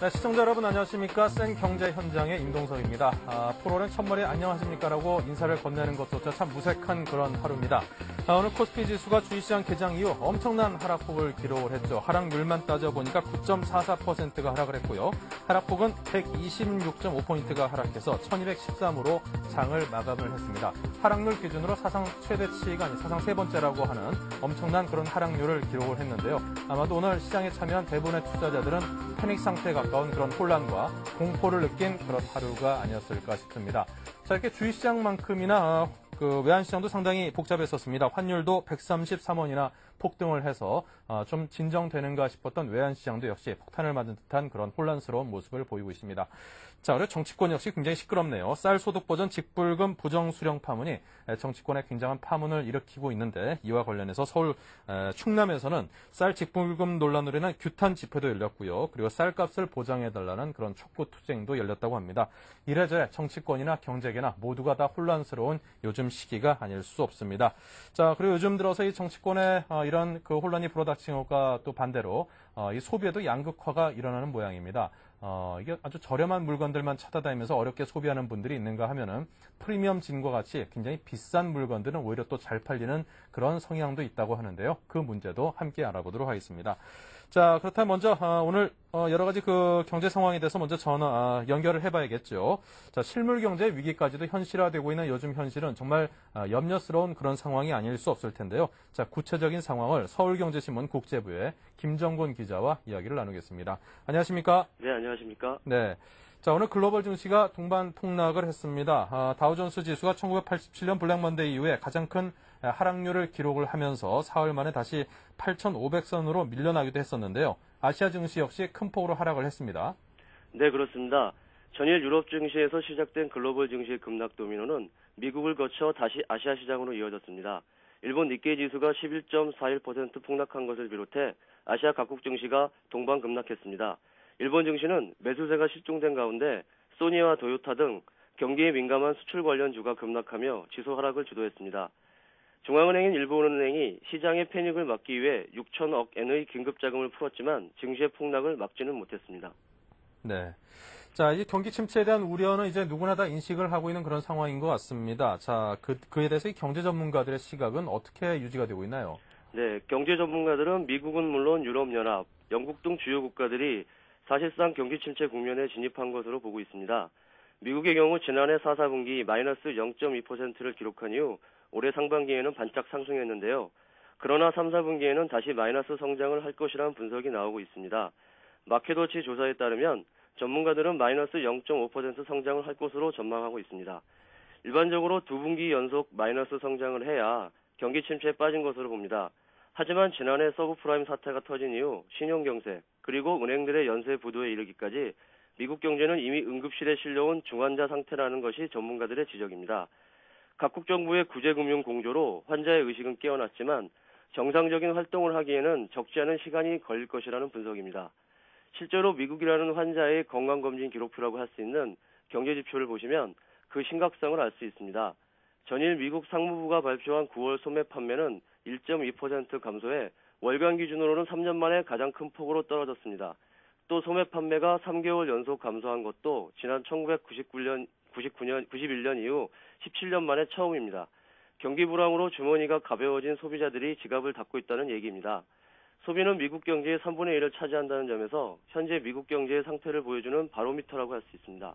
네, 시청자 여러분 안녕하십니까. 센 경제 현장의 임동석입니다. 프로는 첫머리 안녕하십니까라고 인사를 건네는 것조차 참 무색한 그런 하루입니다. 오늘 코스피 지수가 주식시장 개장 이후 엄청난 하락폭을 기록을 했죠. 하락률만 따져보니까 9.44%가 하락을 했고요. 하락폭은 126.5포인트가 하락해서 1213으로 장을 마감을 했습니다. 하락률 기준으로 사상 최대치가 아닌 사상 세 번째라고 하는 엄청난 그런 하락률을 기록을 했는데요. 아마도 오늘 시장에 참여한 대부분의 투자자들은 패닉 상태에 가까운 그런 혼란과 공포를 느낀 그런 하루가 아니었을까 싶습니다. 자, 이렇게 주식시장만큼이나 그 외환시장도 상당히 복잡했었습니다. 환율도 133원이나 폭등을 해서 좀 진정되는가 싶었던 외환시장도 역시 폭탄을 맞은 듯한 그런 혼란스러운 모습을 보이고 있습니다. 자, 그리고 정치권 역시 굉장히 시끄럽네요. 쌀 소득 버전 직불금 부정수령 파문이 정치권에 굉장한 파문을 일으키고 있는데, 이와 관련해서 서울 충남에서는 쌀 직불금 논란으로 인한 규탄 집회도 열렸고요. 그리고 쌀값을 보장해달라는 그런 촉구 투쟁도 열렸다고 합니다. 이래저래 정치권이나 경제계나 모두가 다 혼란스러운 요즘 시기가 아닐 수 없습니다. 자, 그리고 요즘 들어서 이 정치권에 이런 그 혼란이 불어닥친 것과 또 반대로 이 소비에도 양극화가 일어나는 모양입니다. 이게 아주 저렴한 물건들만 찾아다니면서 어렵게 소비하는 분들이 있는가 하면은 프리미엄 진과 같이 굉장히 비싼 물건들은 오히려 또 잘 팔리는 그런 성향도 있다고 하는데요. 그 문제도 함께 알아보도록 하겠습니다. 자, 그렇다면 먼저 오늘 여러 가지 그 경제 상황에 대해서 먼저 연결을 해봐야겠죠. 자, 실물 경제 위기까지도 현실화되고 있는 요즘 현실은 정말 염려스러운 그런 상황이 아닐 수 없을 텐데요. 자, 구체적인 상황을 서울경제신문 국제부의 김정곤 기자와 이야기를 나누겠습니다. 안녕하십니까? 네, 안녕하십니까? 네. 자, 오늘 글로벌 증시가 동반 폭락을 했습니다. 다우존스 지수가 1987년 블랙먼데이 이후에 가장 큰 하락률을 기록을 하면서 사흘 만에 다시 8,500선으로 밀려나기도 했었는데요. 아시아 증시 역시 큰 폭으로 하락을 했습니다. 네, 그렇습니다. 전일 유럽 증시에서 시작된 글로벌 증시의 급락 도미노는 미국을 거쳐 다시 아시아 시장으로 이어졌습니다. 일본 니케이 지수가 11.41% 폭락한 것을 비롯해 아시아 각국 증시가 동반 급락했습니다. 일본 증시는 매수세가 실종된 가운데 소니와 도요타 등 경기에 민감한 수출 관련 주가 급락하며 지수 하락을 주도했습니다. 중앙은행인 일본은행이 시장의 패닉을 막기 위해 6천억 엔의 긴급 자금을 풀었지만 증시의 폭락을 막지는 못했습니다. 네. 자, 이 경기 침체에 대한 우려는 이제 누구나 다 인식을 하고 있는 그런 상황인 것 같습니다. 자, 그에 대해서 이 경제 전문가들의 시각은 어떻게 유지가 되고 있나요? 네, 경제 전문가들은 미국은 물론 유럽연합, 영국 등 주요 국가들이 사실상 경기 침체 국면에 진입한 것으로 보고 있습니다. 미국의 경우 지난해 4, 4분기 마이너스 0.2%를 기록한 이후 올해 상반기에는 반짝 상승했는데요. 그러나 3, 4분기에는 다시 마이너스 성장을 할 것이라는 분석이 나오고 있습니다. 마켓워치 조사에 따르면 전문가들은 마이너스 0.5% 성장을 할 것으로 전망하고 있습니다. 일반적으로 2분기 연속 마이너스 성장을 해야 경기 침체에 빠진 것으로 봅니다. 하지만 지난해 서브프라임 사태가 터진 이후 신용경색 그리고 은행들의 연쇄 부도에 이르기까지 미국 경제는 이미 응급실에 실려온 중환자 상태라는 것이 전문가들의 지적입니다. 각국 정부의 구제금융 공조로 환자의 의식은 깨어났지만 정상적인 활동을 하기에는 적지 않은 시간이 걸릴 것이라는 분석입니다. 실제로 미국이라는 환자의 건강검진 기록표라고 할 수 있는 경제지표를 보시면 그 심각성을 알 수 있습니다. 전일 미국 상무부가 발표한 9월 소매 판매는 1.2% 감소해 월간 기준으로는 3년 만에 가장 큰 폭으로 떨어졌습니다. 또 소매 판매가 3개월 연속 감소한 것도 지난 1991년 이후 17년 만에 처음입니다. 경기 불황으로 주머니가 가벼워진 소비자들이 지갑을 닫고 있다는 얘기입니다. 소비는 미국 경제의 3분의 1을 차지한다는 점에서 현재 미국 경제의 상태를 보여주는 바로미터라고 할 수 있습니다.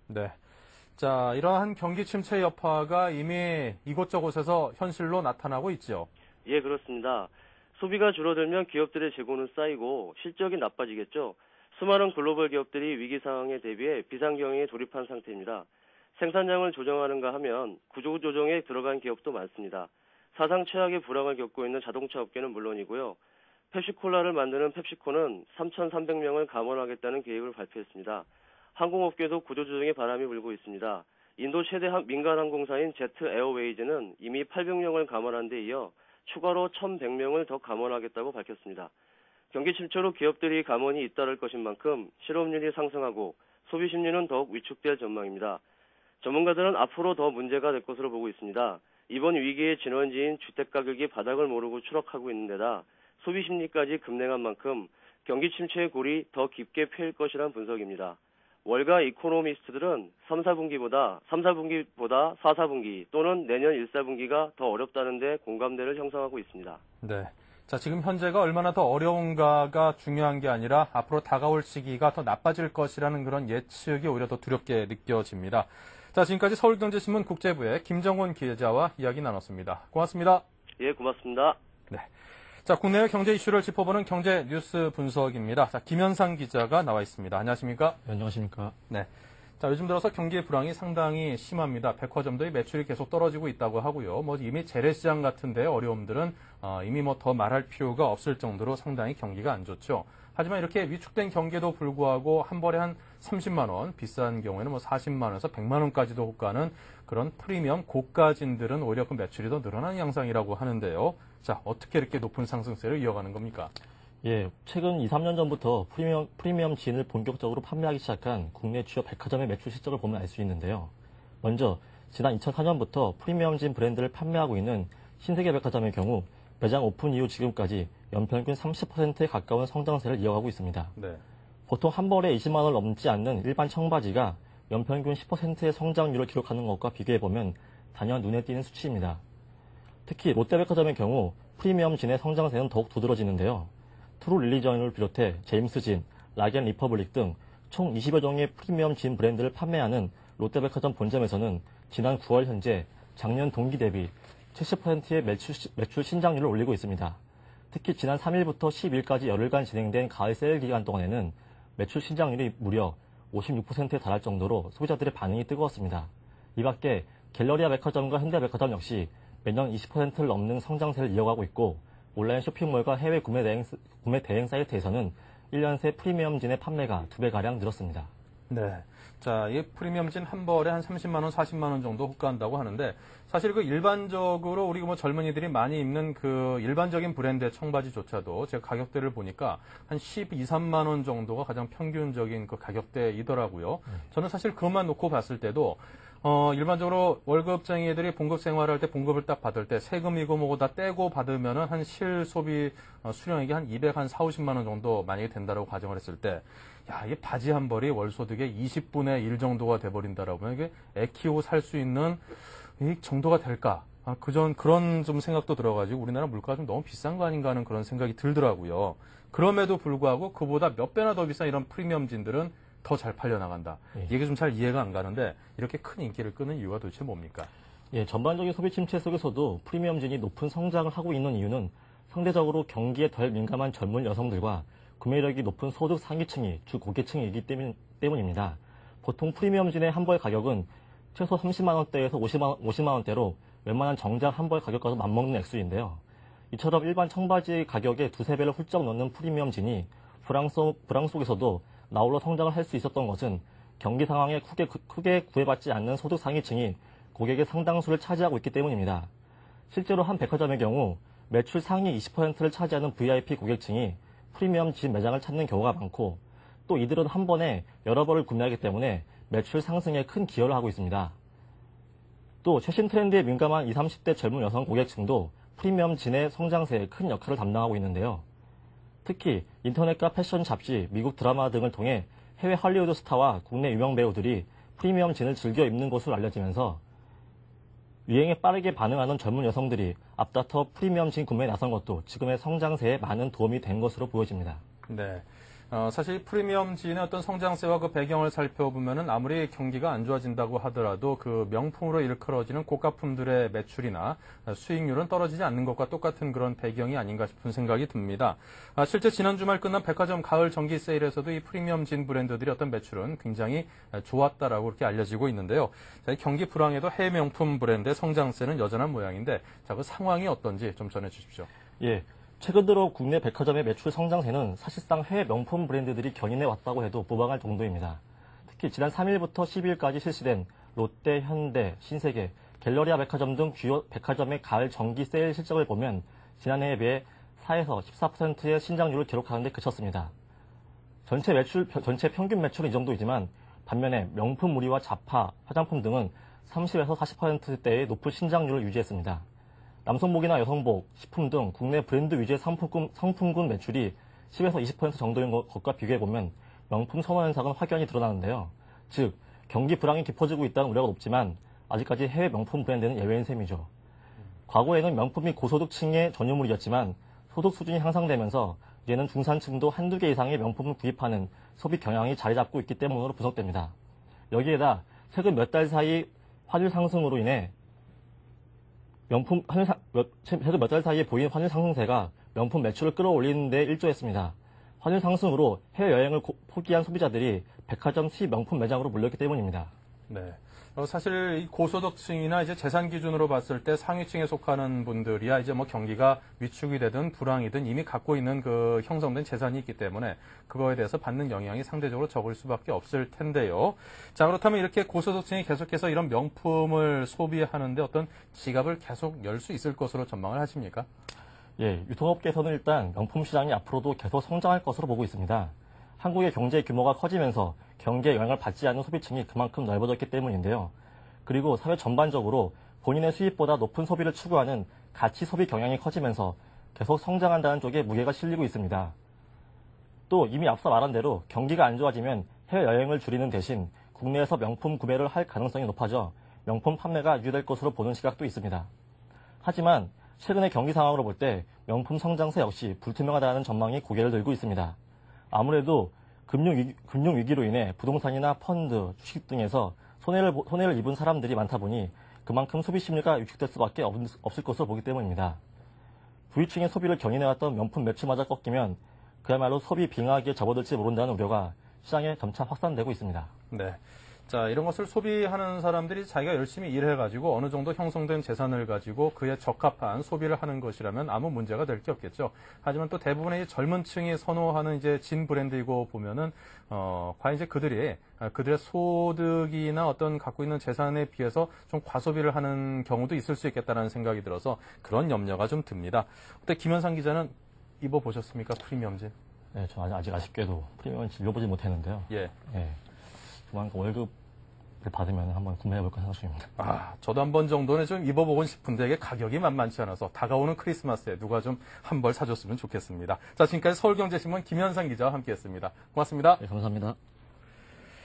네. 자, 이러한 경기 침체 여파가 이미 이곳저곳에서 현실로 나타나고 있죠. 예, 그렇습니다. 소비가 줄어들면 기업들의 재고는 쌓이고 실적이 나빠지겠죠. 수많은 글로벌 기업들이 위기 상황에 대비해 비상경영에 돌입한 상태입니다. 생산량을 조정하는가 하면 구조조정에 들어간 기업도 많습니다. 사상 최악의 불황을 겪고 있는 자동차 업계는 물론이고요. 펩시콜라를 만드는 펩시코는 3,300명을 감원하겠다는 계획을 발표했습니다. 항공업계도 구조조정의 바람이 불고 있습니다. 인도 최대 민간 항공사인 제트 에어웨이즈는 이미 800명을 감원한 데 이어 추가로 1,100명을 더 감원하겠다고 밝혔습니다. 경기 침체로 기업들이 감원이 잇따를 것인 만큼 실업률이 상승하고 소비 심리는 더욱 위축될 전망입니다. 전문가들은 앞으로 더 문제가 될 것으로 보고 있습니다. 이번 위기의 진원지인 주택가격이 바닥을 모르고 추락하고 있는 데다 소비 심리까지 급냉한 만큼 경기 침체의 골이 더 깊게 패일 것이란 분석입니다. 월가 이코노미스트들은 3, 4분기보다 4, 4분기 또는 내년 1, 4분기가 더 어렵다는 데 공감대를 형성하고 있습니다. 네. 자, 지금 현재가 얼마나 더 어려운가가 중요한 게 아니라 앞으로 다가올 시기가 더 나빠질 것이라는 그런 예측이 오히려 더 두렵게 느껴집니다. 자, 지금까지 서울경제신문 국제부의 김정훈 기자와 이야기 나눴습니다. 고맙습니다. 예, 고맙습니다. 네. 자, 국내외 경제 이슈를 짚어보는 경제 뉴스 분석입니다. 자, 김현상 기자가 나와 있습니다. 안녕하십니까? 네, 안녕하십니까? 네. 자, 요즘 들어서 경기 불황이 상당히 심합니다. 백화점도의 매출이 계속 떨어지고 있다고 하고요. 이미 재래시장 같은 데 어려움들은 이미 더 말할 필요가 없을 정도로 상당히 경기가 안 좋죠. 하지만 이렇게 위축된 경기에도 불구하고 한 벌에 한 30만 원, 비싼 경우에는 40만 원에서 100만 원까지도 호가는 그런 프리미엄 고가진들은 오히려 그 매출이 더 늘어나는 양상이라고 하는데요. 자, 어떻게 이렇게 높은 상승세를 이어가는 겁니까? 예, 최근 2, 3년 전부터 프리미엄 진을 본격적으로 판매하기 시작한 국내 주요 백화점의 매출 실적을 보면 알 수 있는데요. 먼저 지난 2004년부터 프리미엄 진 브랜드를 판매하고 있는 신세계 백화점의 경우 매장 오픈 이후 지금까지 연평균 30%에 가까운 성장세를 이어가고 있습니다. 네. 보통 한 벌에 20만 원을 넘지 않는 일반 청바지가 연평균 10%의 성장률을 기록하는 것과 비교해보면 단연 눈에 띄는 수치입니다. 특히 롯데백화점의 경우 프리미엄 진의 성장세는 더욱 두드러지는데요. 트루 릴리전을 비롯해 제임스 진, 락앤 리퍼블릭 등 총 20여 종의 프리미엄 진 브랜드를 판매하는 롯데백화점 본점에서는 지난 9월 현재 작년 동기 대비 70%의 매출 신장률을 올리고 있습니다. 특히 지난 3일부터 10일까지 열흘간 진행된 가을 세일 기간 동안에는 매출 신장률이 무려 56%에 달할 정도로 소비자들의 반응이 뜨거웠습니다. 이 밖에 갤러리아 백화점과 현대백화점 역시 매년 20%를 넘는 성장세를 이어가고 있고 온라인 쇼핑몰과 해외 구매 대행 사이트에서는 1년 새 프리미엄진의 판매가 2배가량 늘었습니다. 네. 자, 이 프리미엄진 한 벌에 한 30만 원, 40만 원 정도 호가한다고 하는데 사실 그 일반적으로 우리 젊은이들이 많이 입는 그 일반적인 브랜드의 청바지조차도 제가 가격대를 보니까 한 12, 3만 원 정도가 가장 평균적인 그 가격대이더라고요. 저는 사실 그것만 놓고 봤을 때도 일반적으로 월급쟁이들이 봉급 생활할 때 봉급을 딱 받을 때 세금이고 뭐고 다 떼고 받으면은 한 실소비 수령액이 한 50만 원 정도 만약에 된다라고 가정을 했을 때, 야, 이게 바지 한 벌이 월 소득의 20분의 1 정도가 돼버린다라고 이게 애 키우고 살 수 있는 이 정도가 될까? 그런 좀 생각도 들어가지고 우리나라 물가가 좀 너무 비싼 거 아닌가 하는 그런 생각이 들더라고요. 그럼에도 불구하고 그보다 몇 배나 더 비싼 이런 프리미엄진들은 더 잘 팔려나간다. 이게 좀 잘 이해가 안 가는데 이렇게 큰 인기를 끄는 이유가 도대체 뭡니까? 예, 전반적인 소비 침체 속에서도 프리미엄진이 높은 성장을 하고 있는 이유는 상대적으로 경기에 덜 민감한 젊은 여성들과 구매력이 높은 소득 상위층이 주 고계층이기 때문입니다. 보통 프리미엄진의 한 벌 가격은 최소 30만 원대에서 50만 원대로 웬만한 정장 한 벌 가격과도 맞먹는 액수인데요. 이처럼 일반 청바지 가격의 두세 배를 훌쩍 넘는 프리미엄진이 불황 속에서도 나홀로 성장을 할 수 있었던 것은 경기 상황에 크게 구애받지 않는 소득 상위층이 고객의 상당수를 차지하고 있기 때문입니다. 실제로 한 백화점의 경우 매출 상위 20%를 차지하는 VIP 고객층이 프리미엄 진 매장을 찾는 경우가 많고 또 이들은 한 번에 여러 벌을 구매하기 때문에 매출 상승에 큰 기여를 하고 있습니다. 또 최신 트렌드에 민감한 20, 30대 젊은 여성 고객층도 프리미엄 진의 성장세에 큰 역할을 담당하고 있는데요. 특히 인터넷과 패션 잡지, 미국 드라마 등을 통해 해외 할리우드 스타와 국내 유명 배우들이 프리미엄 진을 즐겨 입는 것으로 알려지면서 유행에 빠르게 반응하는 젊은 여성들이 앞다퉈 프리미엄 진 구매에 나선 것도 지금의 성장세에 많은 도움이 된 것으로 보여집니다. 네. 사실 프리미엄 진의 어떤 성장세와 그 배경을 살펴보면은 아무리 경기가 안 좋아진다고 하더라도 그 명품으로 일컬어지는 고가품들의 매출이나 수익률은 떨어지지 않는 것과 똑같은 그런 배경이 아닌가 싶은 생각이 듭니다. 실제 지난 주말 끝난 백화점 가을 정기 세일에서도 이 프리미엄 진 브랜드들의 어떤 매출은 굉장히 좋았다라고 그렇게 알려지고 있는데요. 자, 이 경기 불황에도 해외 명품 브랜드의 성장세는 여전한 모양인데, 자, 그 상황이 어떤지 좀 전해 주십시오. 예. 최근 들어 국내 백화점의 매출 성장세는 사실상 해외 명품 브랜드들이 견인해 왔다고 해도 무방할 정도입니다. 특히 지난 3일부터 12일까지 실시된 롯데, 현대, 신세계, 갤러리아 백화점 등 주요 백화점의 가을 정기 세일 실적을 보면 지난해에 비해 4에서 14%의 신장률을 기록하는 데 그쳤습니다. 전체 평균 매출은 이 정도이지만 반면에 명품 무리와 잡화, 화장품 등은 30에서 40%대의 높은 신장률을 유지했습니다. 남성복이나 여성복, 식품 등 국내 브랜드 위주의 상품군 매출이 10에서 20% 정도인 것과 비교해보면 명품 선호 현상은 확연히 드러나는데요. 즉, 경기 불황이 깊어지고 있다는 우려가 높지만 아직까지 해외 명품 브랜드는 예외인 셈이죠. 과거에는 명품이 고소득층의 전유물이었지만 소득 수준이 향상되면서 이제는 중산층도 한두 개 이상의 명품을 구입하는 소비 경향이 자리 잡고 있기 때문으로 분석됩니다. 여기에다 최근 몇 달 사이 환율 상승으로 인해 최근 몇 달 사이에 보인 환율 상승세가 명품 매출을 끌어올리는 데 일조했습니다. 환율 상승으로 해외여행을 포기한 소비자들이 백화점 수입 명품 매장으로 몰렸기 때문입니다. 네. 사실 이 고소득층이나 이제 재산 기준으로 봤을 때 상위층에 속하는 분들이야 이제 뭐 경기가 위축이 되든 불황이든 이미 갖고 있는 그 형성된 재산이 있기 때문에 그거에 대해서 받는 영향이 상대적으로 적을 수밖에 없을 텐데요. 자, 그렇다면 이렇게 고소득층이 계속해서 이런 명품을 소비하는데 어떤 지갑을 계속 열 수 있을 것으로 전망을 하십니까? 예, 유통업계에서는 일단 명품 시장이 앞으로도 계속 성장할 것으로 보고 있습니다. 한국의 경제 규모가 커지면서 경기에 영향을 받지 않는 소비층이 그만큼 넓어졌기 때문인데요. 그리고 사회 전반적으로 본인의 수입보다 높은 소비를 추구하는 가치 소비 경향이 커지면서 계속 성장한다는 쪽에 무게가 실리고 있습니다. 또 이미 앞서 말한 대로 경기가 안 좋아지면 해외여행을 줄이는 대신 국내에서 명품 구매를 할 가능성이 높아져 명품 판매가 유지될 것으로 보는 시각도 있습니다. 하지만 최근의 경기 상황으로 볼 때 명품 성장세 역시 불투명하다는 전망이 고개를 들고 있습니다. 아무래도 금융위기로 인해 부동산이나 펀드, 주식 등에서 손해를 입은 사람들이 많다 보니 그만큼 소비 심리가 위축될 수밖에 없을 것으로 보기 때문입니다. 부유층의 소비를 견인해왔던 명품 매출마저 꺾이면 그야말로 소비 빙하기에 접어들지 모른다는 우려가 시장에 점차 확산되고 있습니다. 네. 자, 이런 것을 소비하는 사람들이 자기가 열심히 일해가지고 어느 정도 형성된 재산을 가지고 그에 적합한 소비를 하는 것이라면 아무 문제가 될 게 없겠죠. 하지만 또 대부분의 젊은 층이 선호하는 이제 진 브랜드이고 보면은, 과연 이제 그들의 소득이나 어떤 갖고 있는 재산에 비해서 좀 과소비를 하는 경우도 있을 수 있겠다는 생각이 들어서 그런 염려가 좀 듭니다. 그때 김현상 기자는 입어보셨습니까? 프리미엄진? 네, 저 아직 아쉽게도 프리미엄을 즐겨보지 못했는데요. 예. 예. 조만간 월급을 받으면 한번 구매해볼까 생각 중입니다. 아, 저도 한 번 정도는 좀 입어보고 싶은데 이게 가격이 만만치 않아서 다가오는 크리스마스에 누가 좀 한 벌 사줬으면 좋겠습니다. 자, 지금까지 서울경제신문 김현상 기자와 함께했습니다. 고맙습니다. 네, 감사합니다.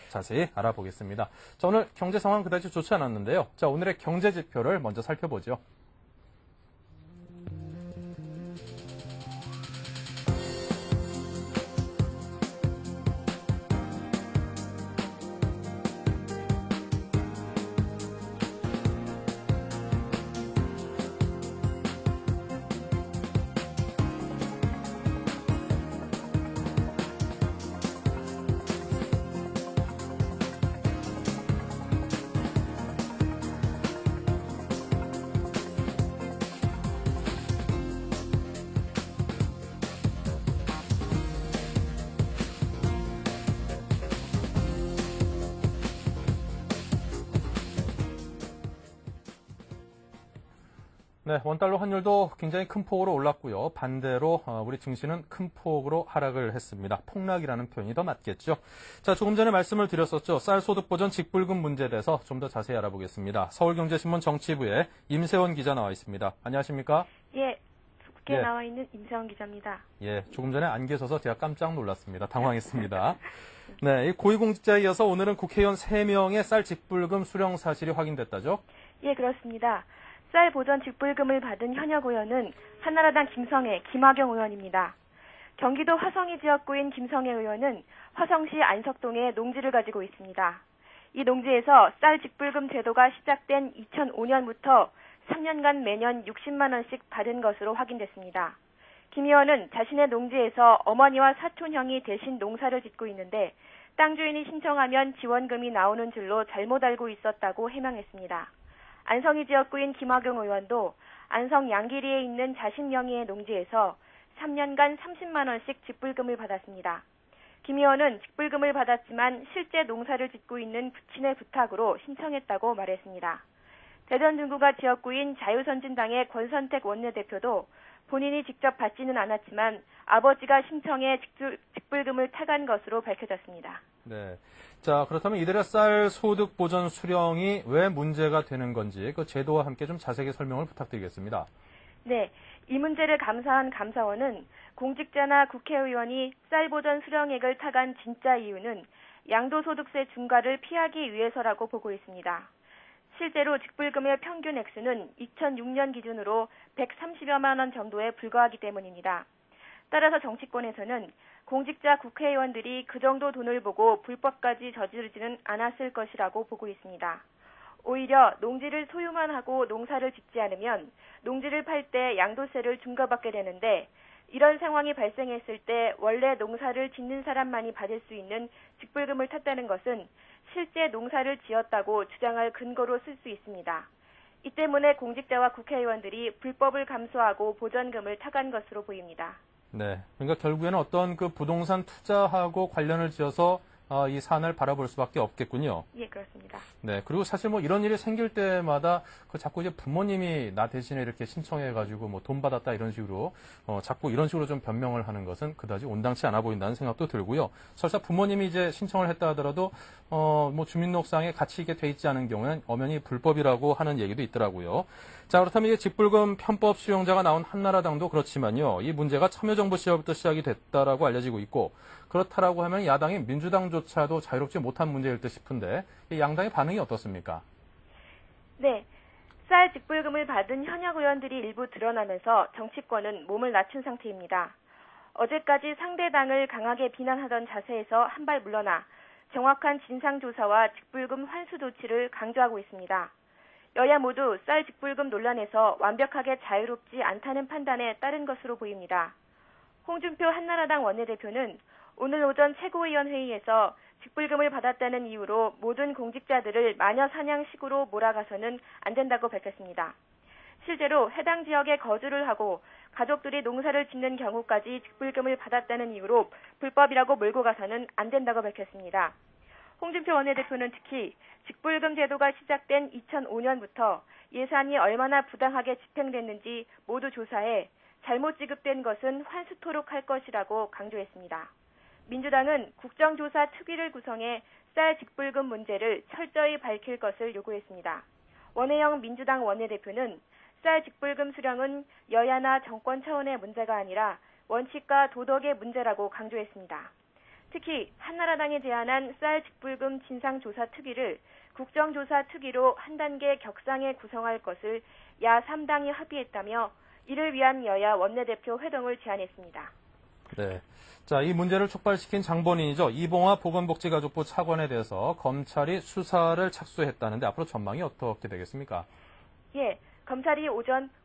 자세히 알아보겠습니다. 자, 오늘 경제 상황 그다지 좋지 않았는데요. 자, 오늘의 경제 지표를 먼저 살펴보죠. 네, 원달러 환율도 굉장히 큰 폭으로 올랐고요. 반대로 우리 증시는 큰 폭으로 하락을 했습니다. 폭락이라는 표현이 더 맞겠죠. 자, 조금 전에 말씀을 드렸었죠. 쌀 소득 보전 직불금 문제에 대해서 좀 더 자세히 알아보겠습니다. 서울경제신문 정치부에 임세원 기자 나와 있습니다. 안녕하십니까? 예, 국회에 나와 있는 임세원 기자입니다. 예, 조금 전에 안 계셔서 제가 깜짝 놀랐습니다. 당황했습니다. 네, 이 고위공직자에 이어서 오늘은 국회의원 3명의 쌀 직불금 수령 사실이 확인됐다죠? 예, 그렇습니다. 쌀 보전 직불금을 받은 현역 의원은 한나라당 김성애, 김학영 의원입니다. 경기도 화성이 지역구인 김성애 의원은 화성시 안석동에 농지를 가지고 있습니다. 이 농지에서 쌀 직불금 제도가 시작된 2005년부터 3년간 매년 60만 원씩 받은 것으로 확인됐습니다. 김 의원은 자신의 농지에서 어머니와 사촌형이 대신 농사를 짓고 있는데 땅 주인이 신청하면 지원금이 나오는 줄로 잘못 알고 있었다고 해명했습니다. 안성이 지역구인 김학용 의원도 안성 양기리에 있는 자신 명의의 농지에서 3년간 30만 원씩 직불금을 받았습니다. 김 의원은 직불금을 받았지만 실제 농사를 짓고 있는 부친의 부탁으로 신청했다고 말했습니다. 대전 중구가 지역구인 자유선진당의 권선택 원내대표도 본인이 직접 받지는 않았지만 아버지가 신청해 직불금을 타간 것으로 밝혀졌습니다. 네. 자, 그렇다면 이들의 쌀 소득 보전 수령이 왜 문제가 되는 건지 그 제도와 함께 좀 자세히 설명을 부탁드리겠습니다. 네, 이 문제를 감사한 감사원은 공직자나 국회의원이 쌀 보전 수령액을 타간 진짜 이유는 양도소득세 중과를 피하기 위해서라고 보고 있습니다. 실제로 직불금의 평균 액수는 2006년 기준으로 130여만 원 정도에 불과하기 때문입니다. 따라서 정치권에서는 공직자 국회의원들이 그 정도 돈을 보고 불법까지 저지르지는 않았을 것이라고 보고 있습니다. 오히려 농지를 소유만 하고 농사를 짓지 않으면 농지를 팔 때 양도세를 중과받게 되는데 이런 상황이 발생했을 때 원래 농사를 짓는 사람만이 받을 수 있는 직불금을 탔다는 것은 실제 농사를 지었다고 주장할 근거로 쓸 수 있습니다. 이 때문에 공직자와 국회의원들이 불법을 감수하고 보전금을 타간 것으로 보입니다. 네, 그러니까 결국에는 어떤 그 부동산 투자하고 관련을 지어서 이 사안을 바라볼 수밖에 없겠군요. 예, 그렇습니다. 네, 그리고 사실 뭐 이런 일이 생길 때마다 그 자꾸 이제 부모님이 나 대신에 이렇게 신청해가지고 뭐 돈 받았다 이런 식으로 자꾸 이런 식으로 좀 변명을 하는 것은 그다지 온당치 않아 보인다는 생각도 들고요. 설사 부모님이 이제 신청을 했다 하더라도 뭐 주민등록상에 같이 이게 돼 있지 않은 경우는 엄연히 불법이라고 하는 얘기도 있더라고요. 자, 그렇다면 이제 직불금 편법 수용자가 나온 한나라당도 그렇지만요. 이 문제가 참여정부 시절부터 시작이 됐다라고 알려지고 있고 그렇다라고 하면 야당인 민주당조차도 자유롭지 못한 문제일 듯 싶은데 이 양당의 반응이 어떻습니까? 네, 쌀 직불금을 받은 현역 의원들이 일부 드러나면서 정치권은 몸을 낮춘 상태입니다. 어제까지 상대당을 강하게 비난하던 자세에서 한 발 물러나 정확한 진상조사와 직불금 환수 조치를 강조하고 있습니다. 여야 모두 쌀 직불금 논란에서 완벽하게 자유롭지 않다는 판단에 따른 것으로 보입니다. 홍준표 한나라당 원내대표는 오늘 오전 최고위원회의에서 직불금을 받았다는 이유로 모든 공직자들을 마녀 사냥식으로 몰아가서는 안 된다고 밝혔습니다. 실제로 해당 지역에 거주를 하고 가족들이 농사를 짓는 경우까지 직불금을 받았다는 이유로 불법이라고 몰고 가서는 안 된다고 밝혔습니다. 홍준표 원내대표는 특히 직불금 제도가 시작된 2005년부터 예산이 얼마나 부당하게 집행됐는지 모두 조사해 잘못 지급된 것은 환수토록 할 것이라고 강조했습니다. 민주당은 국정조사 특위를 구성해 쌀 직불금 문제를 철저히 밝힐 것을 요구했습니다. 원혜영 민주당 원내대표는 쌀 직불금 수령은 여야나 정권 차원의 문제가 아니라 원칙과 도덕의 문제라고 강조했습니다. 특히 한나라당이 제안한 쌀 직불금 진상조사 특위를 국정조사 특위로 한 단계 격상해 구성할 것을 야 3당이 합의했다며 이를 위한 여야 원내대표 회동을 제안했습니다. 네. 자, 이 문제를 촉발시킨 장본인이죠. 이봉화 보건복지가족부 차관에 대해서 검찰이 수사를 착수했다는데 앞으로 전망이 어떻게 되겠습니까? 예, 검찰이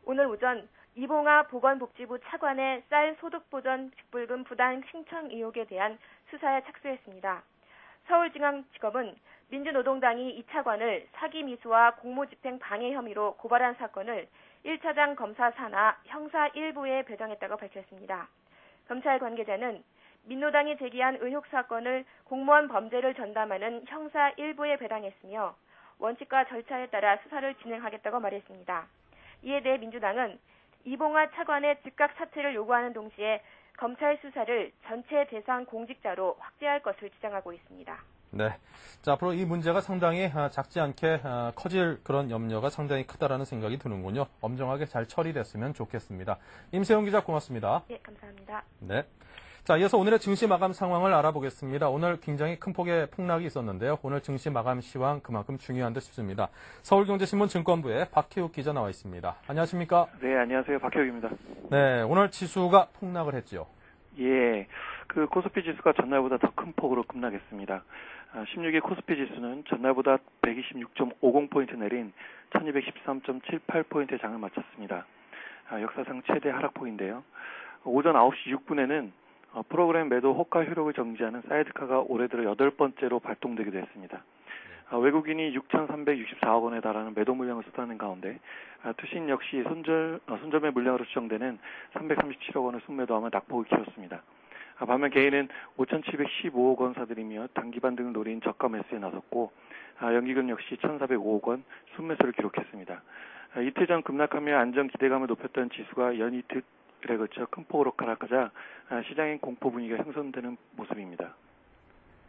오늘 오전 이봉화 보건복지부 차관의 쌀 소득보전 직불금 부당 신청 의혹에 대한 수사에 착수했습니다. 서울중앙지검은 민주노동당이 이 차관을 사기 미수와 공무집행 방해 혐의로 고발한 사건을 1차장 검사 산하 형사 1부에 배정했다고 밝혔습니다. 검찰 관계자는 민노당이 제기한 의혹 사건을 공무원 범죄를 전담하는 형사 1부에 배당했으며 원칙과 절차에 따라 수사를 진행하겠다고 말했습니다. 이에 대해 민주당은 이봉화 차관의 즉각 사퇴를 요구하는 동시에 검찰 수사를 전체 대상 공직자로 확대할 것을 주장하고 있습니다. 네. 자, 앞으로 이 문제가 상당히 작지 않게 커질 그런 염려가 상당히 크다라는 생각이 드는군요. 엄정하게 잘 처리됐으면 좋겠습니다. 임세영 기자 고맙습니다. 네, 감사합니다. 네. 자, 이어서 오늘의 증시 마감 상황을 알아보겠습니다. 오늘 굉장히 큰 폭의 폭락이 있었는데요. 오늘 증시 마감 시황 그만큼 중요한 듯 싶습니다. 서울경제신문 증권부의 박혜욱 기자 나와 있습니다. 안녕하십니까? 네, 안녕하세요. 박혜욱입니다. 네, 오늘 지수가 폭락을 했죠. 예, 그 코스피 지수가 전날보다 더 큰 폭으로 급락했습니다. 16일 코스피 지수는 전날보다 126.50포인트 내린 1213.78포인트의 장을 마쳤습니다. 역사상 최대 하락폭인데요. 오전 9시 6분에는 프로그램 매도 호가 효력을 정지하는 사이드카가 올해 들어 8번째로 발동되기도 했습니다. 외국인이 6,364억 원에 달하는 매도 물량을 쏟아낸 가운데 투신 역시 손절매 물량으로 추정되는 337억 원을 순매도하며 낙폭을 키웠습니다. 반면 개인은 5,715억 원 사들이며 단기반 등을 노린 저가 매수에 나섰고 연기금 역시 1,405억 원 순매수를 기록했습니다. 이틀 전 급락하며 안정 기대감을 높였던 지수가 연이틀에 걸쳐 큰 폭으로 하락하자 시장의 공포 분위기가 형성되는 모습입니다.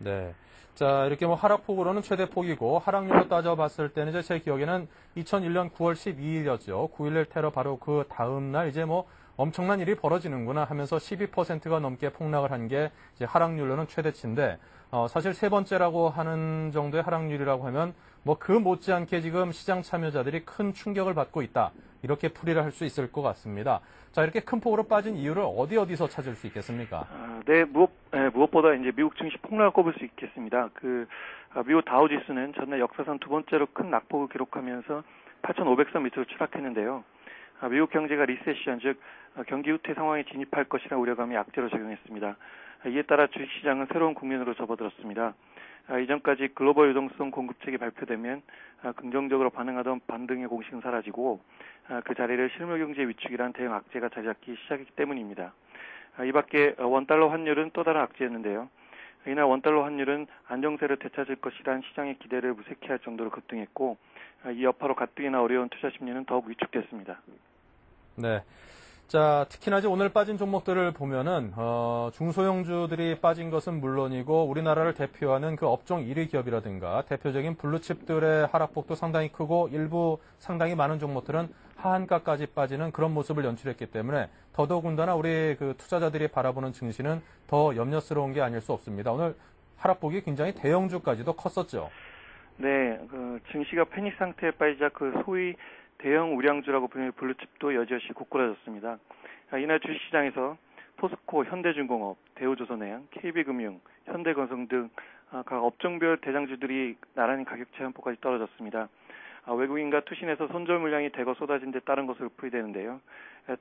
네. 자, 이렇게 뭐 하락폭으로는 최대 폭이고 하락률로 따져봤을 때는 이제 제 기억에는 2001년 9월 12일이었죠. 9.11 테러 바로 그 다음 날 이제 뭐 엄청난 일이 벌어지는구나 하면서 12%가 넘게 폭락을 한 게 이제 하락률로는 최대치인데 사실 세 번째라고 하는 정도의 하락률이라고 하면 뭐 그 못지않게 지금 시장 참여자들이 큰 충격을 받고 있다. 이렇게 풀이를 할 수 있을 것 같습니다. 자, 이렇게 큰 폭으로 빠진 이유를 어디서 찾을 수 있겠습니까? 네, 무엇보다 이제 미국 증시 폭락을 꼽을 수 있겠습니다. 미국 다우지수는 전날 역사상 두 번째로 큰 낙폭을 기록하면서 8,500선 밑으로 추락했는데요. 미국 경제가 리세션, 즉 경기 후퇴 상황에 진입할 것이라는 우려감이 악재로 작용했습니다. 이에 따라 주식시장은 새로운 국면으로 접어들었습니다. 이전까지 글로벌 유동성 공급책이 발표되면 긍정적으로 반응하던 반등의 공식은 사라지고 그 자리를 실물경제 위축이란 대응 악재가 자리 잡기 시작했기 때문입니다. 이 밖에 원달러 환율은 또 다른 악재였는데요. 이날 원달러 환율은 안정세를 되찾을 것이란 시장의 기대를 무색해 할 정도로 급등했고 이 여파로 가뜩이나 어려운 투자 심리는 더욱 위축됐습니다. 네. 자, 특히나 이제 오늘 빠진 종목들을 보면은, 중소형주들이 빠진 것은 물론이고, 우리나라를 대표하는 그 업종 1위 기업이라든가, 대표적인 블루칩들의 하락폭도 상당히 크고, 일부 상당히 많은 종목들은 하한가까지 빠지는 그런 모습을 연출했기 때문에, 더더군다나 우리 그 투자자들이 바라보는 증시는 더 염려스러운 게 아닐 수 없습니다. 오늘 하락폭이 굉장히 대형주까지도 컸었죠. 네, 증시가 패닉 상태에 빠지자 소위 대형 우량주라고 불리는 블루칩도 여지없이 고꾸라졌습니다. 이날 주식시장에서 포스코, 현대중공업, 대우조선해양, KB금융, 현대건설 등 각 업종별 대장주들이 나란히 가격 제한폭까지 떨어졌습니다. 외국인과 투신에서 손절 물량이 대거 쏟아진 데 따른 것으로 풀이되는데요.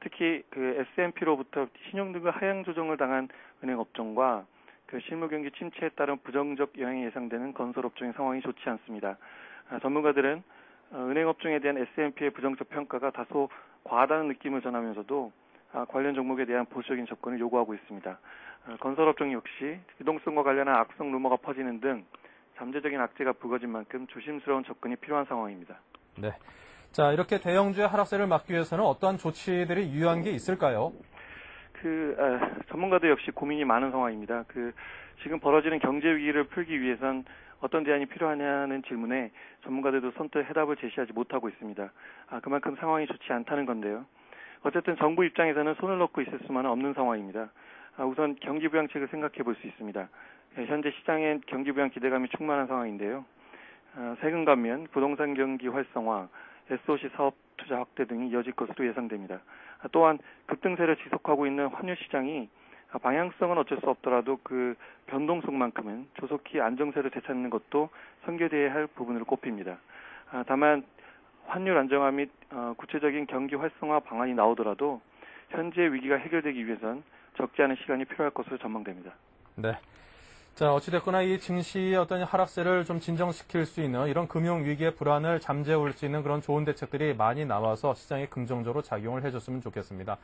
특히 S&P로부터 신용등급 하향 조정을 당한 은행 업종과 실물경기 침체에 따른 부정적 영향이 예상되는 건설업종의 상황이 좋지 않습니다. 전문가들은 은행업종에 대한 S&P의 부정적 평가가 다소 과하다는 느낌을 전하면서도 관련 종목에 대한 보수적인 접근을 요구하고 있습니다. 건설업종 역시 유동성과 관련한 악성 루머가 퍼지는 등 잠재적인 악재가 불거진 만큼 조심스러운 접근이 필요한 상황입니다. 네. 자, 이렇게 대형주의 하락세를 막기 위해서는 어떠한 조치들이 유효한 게 있을까요? 전문가들 역시 고민이 많은 상황입니다. 지금 벌어지는 경제 위기를 풀기 위해선 어떤 대안이 필요하냐는 질문에 전문가들도 선뜻 해답을 제시하지 못하고 있습니다. 그만큼 상황이 좋지 않다는 건데요. 어쨌든 정부 입장에서는 손을 놓고 있을 수만은 없는 상황입니다. 우선 경기 부양책을 생각해 볼 수 있습니다. 현재 시장엔 경기 부양 기대감이 충만한 상황인데요. 세금 감면, 부동산 경기 활성화, SOC 사업 투자 확대 등이 이어질 것으로 예상됩니다. 또한 급등세를 지속하고 있는 환율 시장이 방향성은 어쩔 수 없더라도 변동성만큼은 조속히 안정세를 되찾는 것도 선결돼야 할 부분으로 꼽힙니다. 다만 환율 안정화 및 구체적인 경기 활성화 방안이 나오더라도 현재 위기가 해결되기 위해선 적지 않은 시간이 필요할 것으로 전망됩니다. 네. 자, 어찌됐거나 이 증시의 어떤 하락세를 좀 진정시킬 수 있는 이런 금융위기의 불안을 잠재울 수 있는 그런 좋은 대책들이 많이 나와서 시장에 긍정적으로 작용을 해줬으면 좋겠습니다.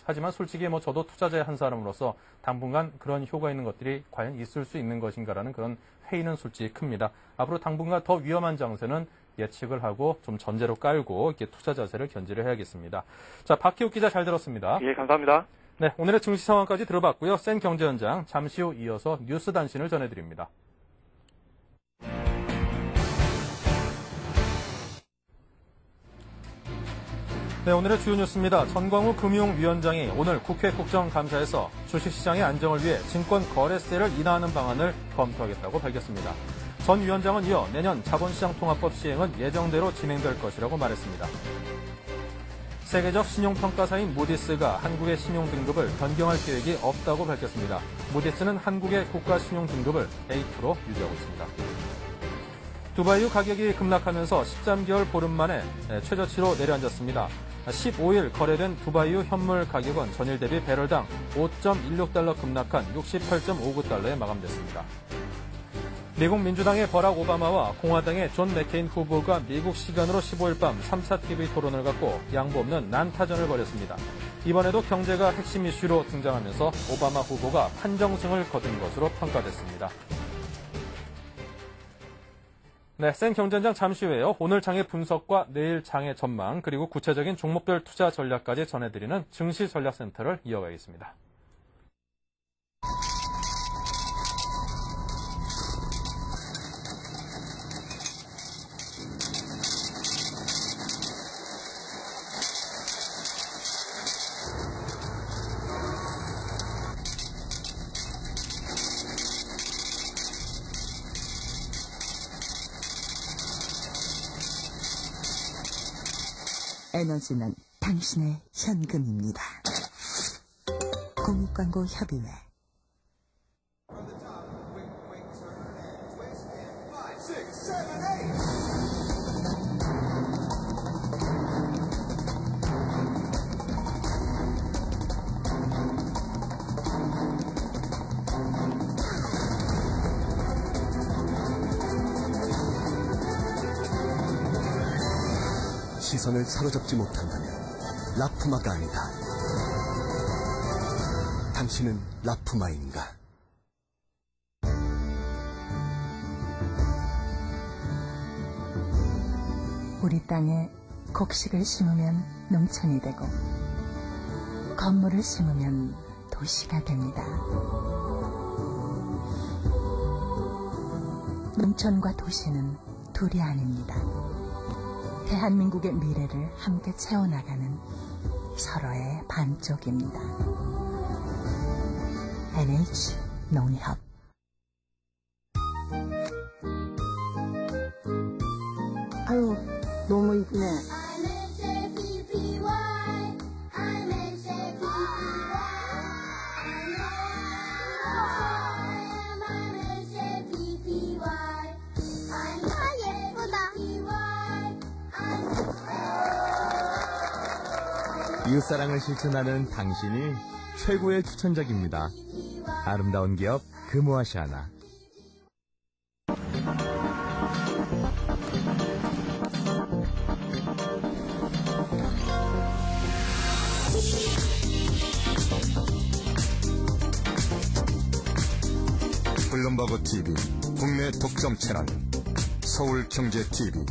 하지만 솔직히 저도 투자자의 한 사람으로서 당분간 그런 효과 있는 것들이 과연 있을 수 있는 것인가라는 그런 회의는 솔직히 큽니다. 앞으로 당분간 더 위험한 장세는 예측을 하고 좀 전제로 깔고 이렇게 투자 자세를 견지를 해야겠습니다. 자, 박희욱 기자 잘 들었습니다. 예, 감사합니다. 네, 오늘의 증시 상황까지 들어봤고요. 센 경제 현장 잠시 후 이어서 뉴스 단신을 전해드립니다. 네, 오늘의 주요 뉴스입니다. 전광훈 금융위원장이 오늘 국회 국정감사에서 주식시장의 안정을 위해 증권거래세를 인하하는 방안을 검토하겠다고 밝혔습니다. 전 위원장은 이어 내년 자본시장통합법 시행은 예정대로 진행될 것이라고 말했습니다. 세계적 신용평가사인 무디스가 한국의 신용등급을 변경할 계획이 없다고 밝혔습니다. 무디스는 한국의 국가신용등급을 A2로 유지하고 있습니다. 두바이유 가격이 급락하면서 13개월 보름 만에 최저치로 내려앉았습니다. 15일 거래된 두바이유 현물 가격은 전일 대비 배럴당 5.16달러 급락한 68.59달러에 마감됐습니다. 미국 민주당의 버락 오바마와 공화당의 존 맥케인 후보가 미국 시간으로 15일 밤 3차 TV 토론을 갖고 양보 없는 난타전을 벌였습니다. 이번에도 경제가 핵심 이슈로 등장하면서 오바마 후보가 판정승을 거둔 것으로 평가됐습니다. 네, 센 경제장 잠시 후에요. 오늘 장의 분석과 내일 장의 전망 그리고 구체적인 종목별 투자 전략까지 전해드리는 증시전략센터를 이어가겠습니다. 에너지는 당신의 현금입니다. 공익광고 협의회. 시선을 사로잡지 못한다면 라프마가 아니다. 당신은 라프마인가? 우리 땅에 곡식을 심으면 농촌이 되고 건물을 심으면 도시가 됩니다. 농촌과 도시는 둘이 아닙니다. 대한민국의 미래를 함께 채워나가는 서로의 반쪽입니다. NH 농협. 아유, 너무 이쁘네. 이웃사랑을 실천하는 당신이 최고의 추천작입니다. 아름다운 기업 금호아시아나. 블룸버그 TV 국내 독점 채널 서울경제TV.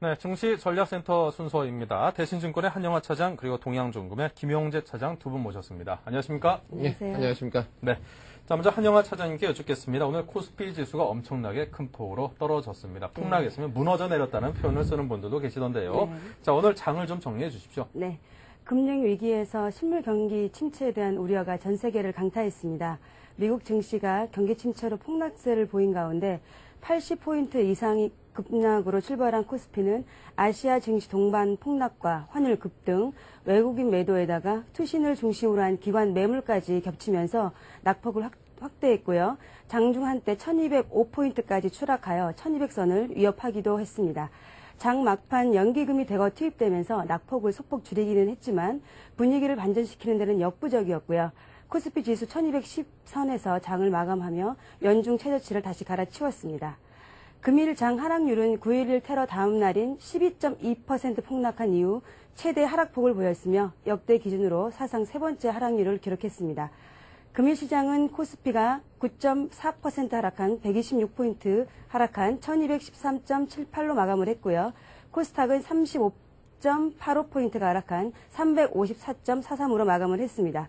네, 증시 전략센터 순서입니다. 대신증권의 한영화 차장 그리고 동양중금의 김용재 차장 두 분 모셨습니다. 안녕하십니까? 네, 안녕하십니까? 네. 자, 먼저 한영화 차장님께 여쭙겠습니다. 오늘 코스피 지수가 엄청나게 큰 폭으로 떨어졌습니다. 폭락했으면 무너져 내렸다는 표현을 쓰는 분들도 계시던데요. 네. 자, 오늘 장을 좀 정리해 주십시오. 네. 금융위기에서 실물 경기 침체에 대한 우려가 전 세계를 강타했습니다. 미국 증시가 경기 침체로 폭락세를 보인 가운데 80포인트 이상이 급락으로 출발한 코스피는 아시아 증시 동반 폭락과 환율 급등, 외국인 매도에다가 투신을 중심으로 한 기관 매물까지 겹치면서 낙폭을 확대했고요. 장중 한때 1205포인트까지 추락하여 1200선을 위협하기도 했습니다. 장 막판 연기금이 대거 투입되면서 낙폭을 소폭 줄이기는 했지만 분위기를 반전시키는 데는 역부족이었고요. 코스피 지수 1210선에서 장을 마감하며 연중 최저치를 다시 갈아치웠습니다. 금일 장 하락률은 9.11 테러 다음 날인 12.2% 폭락한 이후 최대 하락폭을 보였으며 역대 기준으로 사상 세 번째 하락률을 기록했습니다. 금일 시장은 코스피가 9.4% 하락한 126포인트 하락한 1213.78로 마감을 했고요. 코스닥은 35.85포인트가 하락한 354.43으로 마감을 했습니다.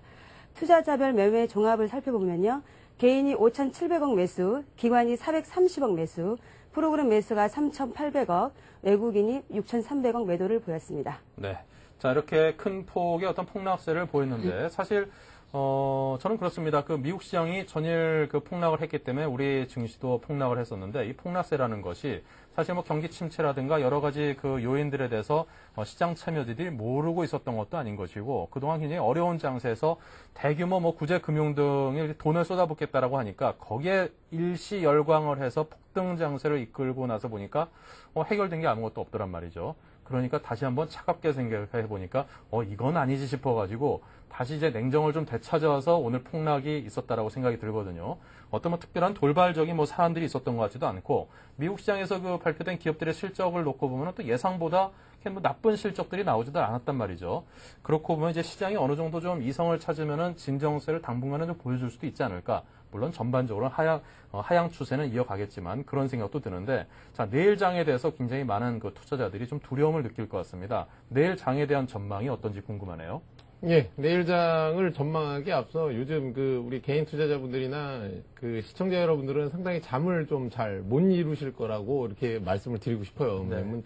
투자자별 매매 종합을 살펴보면요. 개인이 5,700억 매수, 기관이 430억 매수, 프로그램 매수가 3,800억, 외국인이 6,300억 매도를 보였습니다. 네. 자, 이렇게 큰 폭의 어떤 폭락세를 보였는데, 사실, 저는 그렇습니다. 그 미국 시장이 전일 그 폭락을 했기 때문에 우리 증시도 폭락을 했었는데, 이 폭락세라는 것이 사실 뭐 경기 침체라든가 여러 가지 그 요인들에 대해서 시장 참여자들이 모르고 있었던 것도 아닌 것이고, 그동안 굉장히 어려운 장세에서 대규모 뭐 구제 금융 등에 돈을 쏟아붓겠다라고 하니까 거기에 일시 열광을 해서 폭등 장세를 이끌고 나서 보니까 해결된 게 아무것도 없더란 말이죠. 그러니까 다시 한번 차갑게 생각해 보니까 이건 아니지 싶어가지고 다시 이제 냉정을 좀 되찾아서 오늘 폭락이 있었다라고 생각이 들거든요. 어떤 뭐 특별한 돌발적인 뭐 사안들이 있었던 것 같지도 않고 미국 시장에서 그 발표된 기업들의 실적을 놓고 보면 또 예상보다 뭐 나쁜 실적들이 나오지도 않았단 말이죠. 그렇고 보면 이제 시장이 어느 정도 좀 이성을 찾으면은 진정세를 당분간은 좀 보여줄 수도 있지 않을까. 물론 전반적으로 하향 추세는 이어가겠지만 그런 생각도 드는데, 자, 내일 장에 대해서 굉장히 많은 그 투자자들이 좀 두려움을 느낄 것 같습니다. 내일 장에 대한 전망이 어떤지 궁금하네요. 예, 내일 장을 전망하기에 앞서 요즘 그 우리 개인 투자자분들이나 그 시청자 여러분들은 상당히 잠을 좀 잘 못 이루실 거라고 이렇게 말씀을 드리고 싶어요. 왜냐면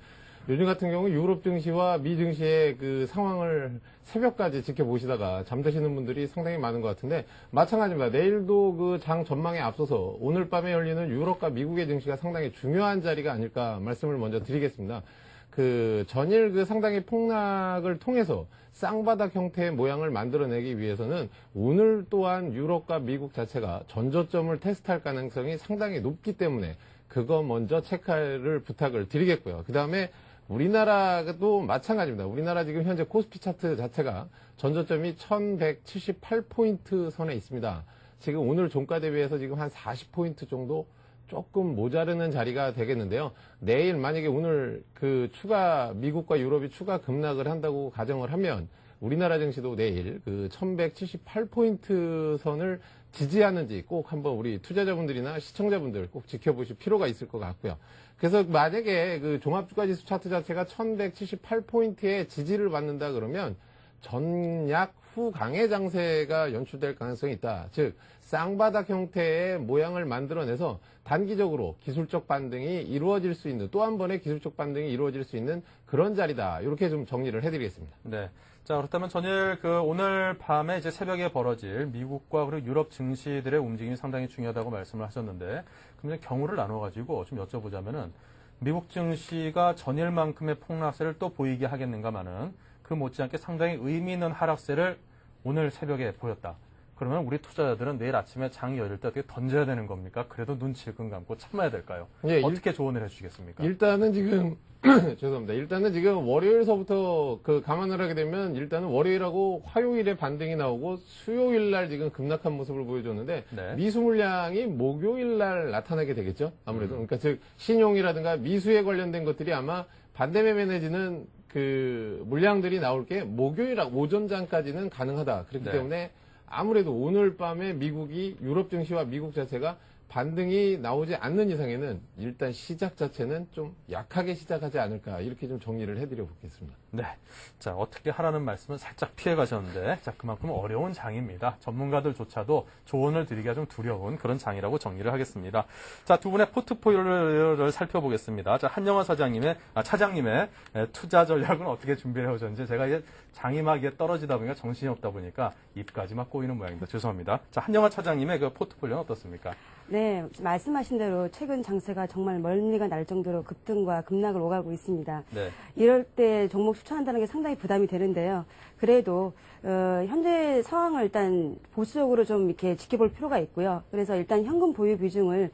요즘 같은 경우 유럽 증시와 미 증시의 그 상황을 새벽까지 지켜보시다가 잠드시는 분들이 상당히 많은 것 같은데 마찬가지입니다. 내일도 그 장 전망에 앞서서 오늘 밤에 열리는 유럽과 미국의 증시가 상당히 중요한 자리가 아닐까 말씀을 먼저 드리겠습니다. 그 전일 그 상당히 폭락을 통해서 쌍바닥 형태의 모양을 만들어내기 위해서는 오늘 또한 유럽과 미국 자체가 전저점을 테스트할 가능성이 상당히 높기 때문에 그거 먼저 체크를 부탁을 드리겠고요. 그 다음에 우리나라도 마찬가지입니다. 우리나라 지금 현재 코스피 차트 자체가 전저점이 1178포인트 선에 있습니다. 지금 오늘 종가 대비해서 지금 한 40포인트 정도 조금 모자르는 자리가 되겠는데요. 내일 만약에 오늘 그 추가 미국과 유럽이 추가 급락을 한다고 가정을 하면 우리나라 증시도 내일 그 1178포인트 선을 지지하는지 꼭 한번 우리 투자자분들이나 시청자분들 꼭 지켜보실 필요가 있을 것 같고요. 그래서 만약에 그 종합주가지수 차트 자체가 1178포인트의 지지를 받는다 그러면 전약 후강의 장세가 연출될 가능성이 있다. 즉 쌍바닥 형태의 모양을 만들어내서 단기적으로 기술적 반등이 이루어질 수 있는 또 한 번의 기술적 반등이 이루어질 수 있는 그런 자리다. 이렇게 좀 정리를 해드리겠습니다. 네. 자, 그렇다면 전일 오늘 밤에 이제 새벽에 벌어질 미국과 그리고 유럽 증시들의 움직임이 상당히 중요하다고 말씀을 하셨는데, 그럼 이제 경우를 나눠가지고 좀 여쭤보자면은 미국 증시가 전일만큼의 폭락세를 또 보이게 하겠는가마는 그 못지않게 상당히 의미 있는 하락세를 오늘 새벽에 보였다. 그러면 우리 투자자들은 내일 아침에 장이 열릴 때 어떻게 던져야 되는 겁니까? 그래도 눈 질끈 감고 참아야 될까요? 예, 어떻게 조언을 해주시겠습니까? 일단은 지금 죄송합니다. 일단은 지금 월요일서부터 그 감안을 하게 되면 일단은 월요일하고 화요일에 반등이 나오고 수요일 날 지금 급락한 모습을 보여줬는데 네. 미수 물량이 목요일 날 나타나게 되겠죠. 아무래도 그러니까 즉 신용이라든가 미수에 관련된 것들이 아마 반대매매 내지는 그 물량들이 나올 게 목요일 오전장까지는 가능하다. 그렇기 네. 때문에 아무래도 오늘 밤에 미국이 유럽 증시와 미국 자체가 반등이 나오지 않는 이상에는 일단 시작 자체는 좀 약하게 시작하지 않을까 이렇게 좀 정리를 해드려 보겠습니다. 네. 자, 어떻게 하라는 말씀은 살짝 피해 가셨는데, 자, 그만큼 어려운 장입니다. 전문가들조차도 조언을 드리기가 좀 두려운 그런 장이라고 정리를 하겠습니다. 자, 두 분의 포트폴리오를 살펴보겠습니다. 자, 한영화 차장님의 투자 전략은 어떻게 준비를 해오셨는지 제가 이제 장이 막 이게 떨어지다 보니까 정신이 없다 보니까 입까지 막 꼬이는 모양입니다. 죄송합니다. 자, 한영화 차장님의 그 포트폴리오는 어떻습니까? 네, 말씀하신 대로 최근 장세가 정말 멀미가 날 정도로 급등과 급락을 오가고 있습니다. 네. 이럴 때 종목 추천한다는 게 상당히 부담이 되는데요. 그래도 현재 상황을 일단 보수적으로 좀 이렇게 지켜볼 필요가 있고요. 그래서 일단 현금 보유 비중을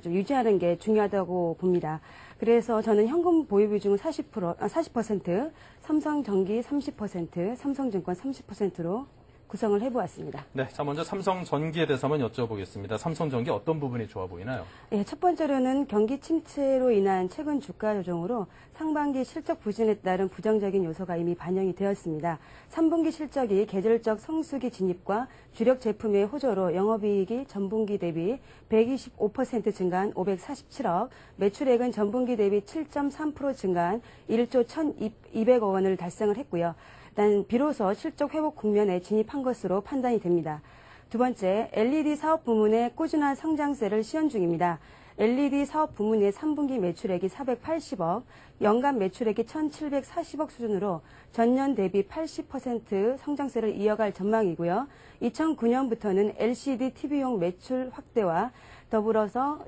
좀 유지하는 게 중요하다고 봅니다. 그래서 저는 현금 보유 비중을 40%, 삼성전기 30%, 삼성증권 30%로 구성을 해보았습니다. 네, 자 먼저 삼성전기에 대해서 한번 여쭤보겠습니다. 삼성전기 어떤 부분이 좋아 보이나요? 네, 첫 번째로는 경기 침체로 인한 최근 주가 조정으로 상반기 실적 부진에 따른 부정적인 요소가 이미 반영이 되었습니다. 3분기 실적이 계절적 성수기 진입과 주력 제품의 호조로 영업이익이 전분기 대비 125% 증가한 547억, 매출액은 전분기 대비 7.3% 증가한 1조 1,200억 원을 달성을 했고요. 일단 비로소 실적 회복 국면에 진입한 것으로 판단이 됩니다. 두 번째, LED 사업 부문의 꾸준한 성장세를 시현 중입니다. LED 사업 부문의 3분기 매출액이 480억, 연간 매출액이 1,740억 수준으로 전년 대비 80% 성장세를 이어갈 전망이고요. 2009년부터는 LCD TV용 매출 확대와 더불어서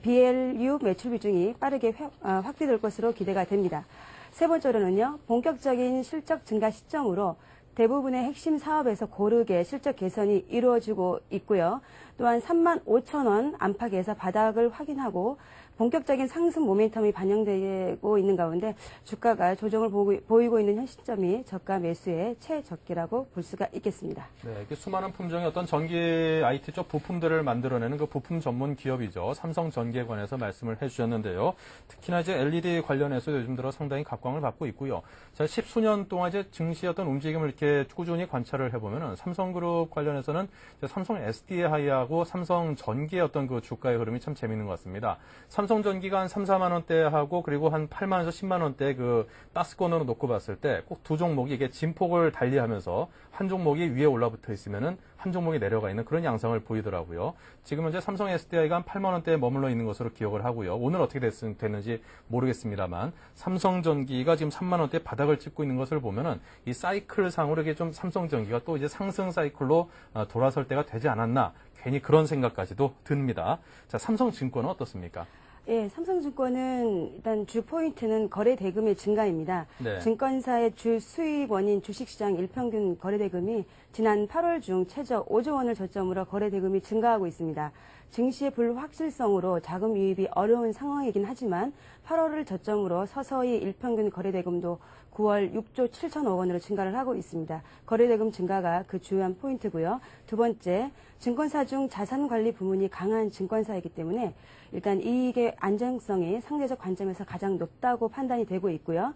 BLU 매출 비중이 빠르게 확대될 것으로 기대가 됩니다. 세 번째로는요, 본격적인 실적 증가 시점으로 대부분의 핵심 사업에서 고르게 실적 개선이 이루어지고 있고요. 또한 35,000원 안팎에서 바닥을 확인하고 본격적인 상승 모멘텀이 반영되고 있는 가운데 주가가 조정을 보이고 있는 현 시점이 저가 매수의 최적기라고 볼 수가 있겠습니다. 네, 수많은 품종의 어떤 전기 IT 쪽 부품들을 만들어내는 그 부품 전문 기업이죠. 삼성전기에 관해서 말씀을 해주셨는데요. 특히나 이제 LED 관련해서 요즘 들어 상당히 각광을 받고 있고요. 자, 10수년 동안 이제 증시 어떤 움직임을 이렇게 꾸준히 관찰을 해보면은 삼성그룹 관련해서는 삼성 SDI 하이와 SDI하고 삼성전기의 어떤 그 주가의 흐름이 참 재밌는 것 같습니다. 삼성전기가 한 3, 4만 원대하고 그리고 한 8만 원에서 10만 원대 그 가스권으로 놓고 봤을 때 꼭 두 종목이 이게 진폭을 달리하면서 한 종목이 위에 올라붙어 있으면은 한 종목이 내려가 있는 그런 양상을 보이더라고요. 지금 현재 삼성 SDI가 한 8만 원대에 머물러 있는 것으로 기억을 하고요. 오늘 어떻게 됐는지 모르겠습니다만 삼성전기가 지금 3만 원대 바닥을 찍고 있는 것을 보면은 이 사이클 상으로 이게 좀 삼성전기가 또 이제 상승 사이클로 돌아설 때가 되지 않았나 괜히 그런 생각까지도 듭니다. 자, 삼성증권은 어떻습니까? 예, 삼성증권은 일단 주 포인트는 거래 대금의 증가입니다. 네. 증권사의 주 수입 원인 주식시장 일평균 거래 대금이 지난 8월 중 최저 5조 원을 저점으로 거래 대금이 증가하고 있습니다. 증시의 불확실성으로 자금 유입이 어려운 상황이긴 하지만 8월을 저점으로 서서히 일평균 거래 대금도 9월 6조 7천억 원으로 증가를 하고 있습니다. 거래대금 증가가 그 주요한 포인트고요. 두 번째, 증권사 중 자산관리 부문이 강한 증권사이기 때문에 일단 이익의 안정성이 상대적 관점에서 가장 높다고 판단이 되고 있고요.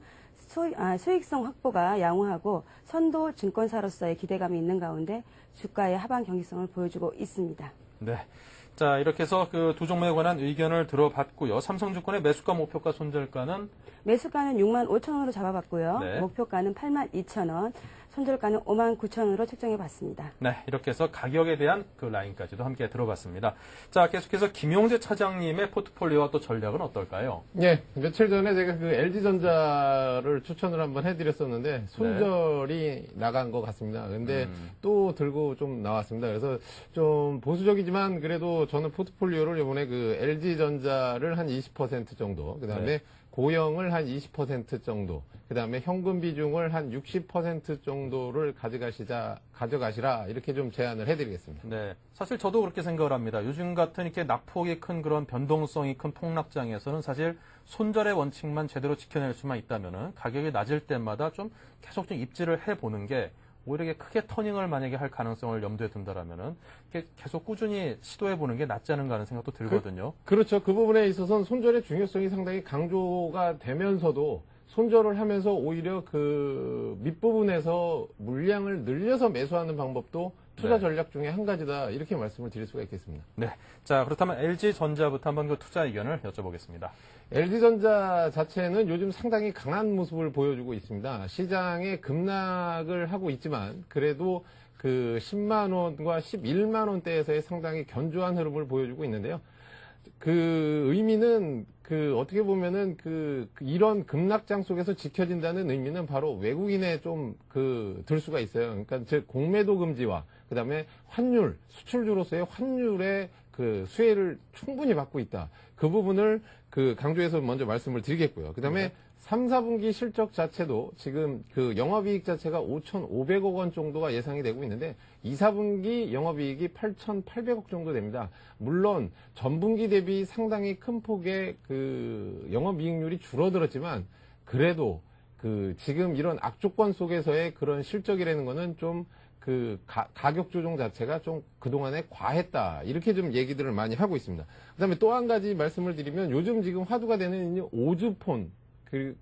수익성 확보가 양호하고 선도 증권사로서의 기대감이 있는 가운데 주가의 하방 경직성을 보여주고 있습니다. 네. 자, 이렇게 해서 그 두 종목에 관한 의견을 들어봤고요. 삼성증권의 매수가, 목표가, 손절가는? 매수가는 6만 5천 원으로 잡아봤고요. 네. 목표가는 8만 2천 원, 손절가는 5만 9천 원으로 책정해봤습니다. 네, 이렇게 해서 가격에 대한 그 라인까지도 함께 들어봤습니다. 자, 계속해서 김용재 차장님의 포트폴리오와 또 전략은 어떨까요? 예, 며칠 전에 제가 그 LG전자를 추천을 한번 해드렸었는데 손절이 나간 것 같습니다. 근데 또 들고 좀 나왔습니다. 그래서 좀 보수적이지만 그래도 저는 포트폴리오를 이번에 그 LG전자를 한 20% 정도, 그 다음에 고영을 한 20% 정도, 그 다음에 현금 비중을 한 60% 정도를 가져가시라, 이렇게 좀 제안을 해드리겠습니다. 네. 사실 저도 그렇게 생각을 합니다. 요즘 같은 이렇게 낙폭이 큰 그런 변동성이 큰 폭락장에서는 사실 손절의 원칙만 제대로 지켜낼 수만 있다면은 가격이 낮을 때마다 좀 계속 좀 입지를 해보는 게 오히려 이게 크게 터닝을 만약에 할 가능성을 염두에 둔다라면은 계속 꾸준히 시도해보는 게 낫지 않은가 하는 생각도 들거든요. 그렇죠. 그 부분에 있어서는 손절의 중요성이 상당히 강조가 되면서도 손절을 하면서 오히려 그 밑부분에서 물량을 늘려서 매수하는 방법도 투자 전략 중에 한 가지다, 이렇게 말씀을 드릴 수가 있겠습니다. 네. 자, 그렇다면 LG전자부터 한번 그 투자 의견을 여쭤보겠습니다. LG전자 자체는 요즘 상당히 강한 모습을 보여주고 있습니다. 시장에 급락을 하고 있지만 그래도 그 10만 원과 11만 원대에서의 상당히 견조한 흐름을 보여주고 있는데요. 그 의미는 그 어떻게 보면은 이런 급락장 속에서 지켜진다는 의미는 바로 외국인에 좀 들 수가 있어요. 그러니까 즉 공매도 금지와 그다음에 환율, 수출주로서의 환율의 그 수혜를 충분히 받고 있다. 그 부분을 그 강조해서 먼저 말씀을 드리겠고요. 그다음에 3, 4분기 실적 자체도 지금 그 영업이익 자체가 5,500억 원 정도가 예상이 되고 있는데 2, 4분기 영업이익이 8,800억 정도 됩니다. 물론 전분기 대비 상당히 큰 폭의 그 영업이익률이 줄어들었지만 그래도 그 지금 이런 악조건 속에서의 그런 실적이라는 거는 좀 그 가격 조정 자체가 좀 그동안에 과했다, 이렇게 좀 얘기들을 많이 하고 있습니다. 그다음에 또 한 가지 말씀을 드리면 요즘 지금 화두가 되는 이 오즈폰, 그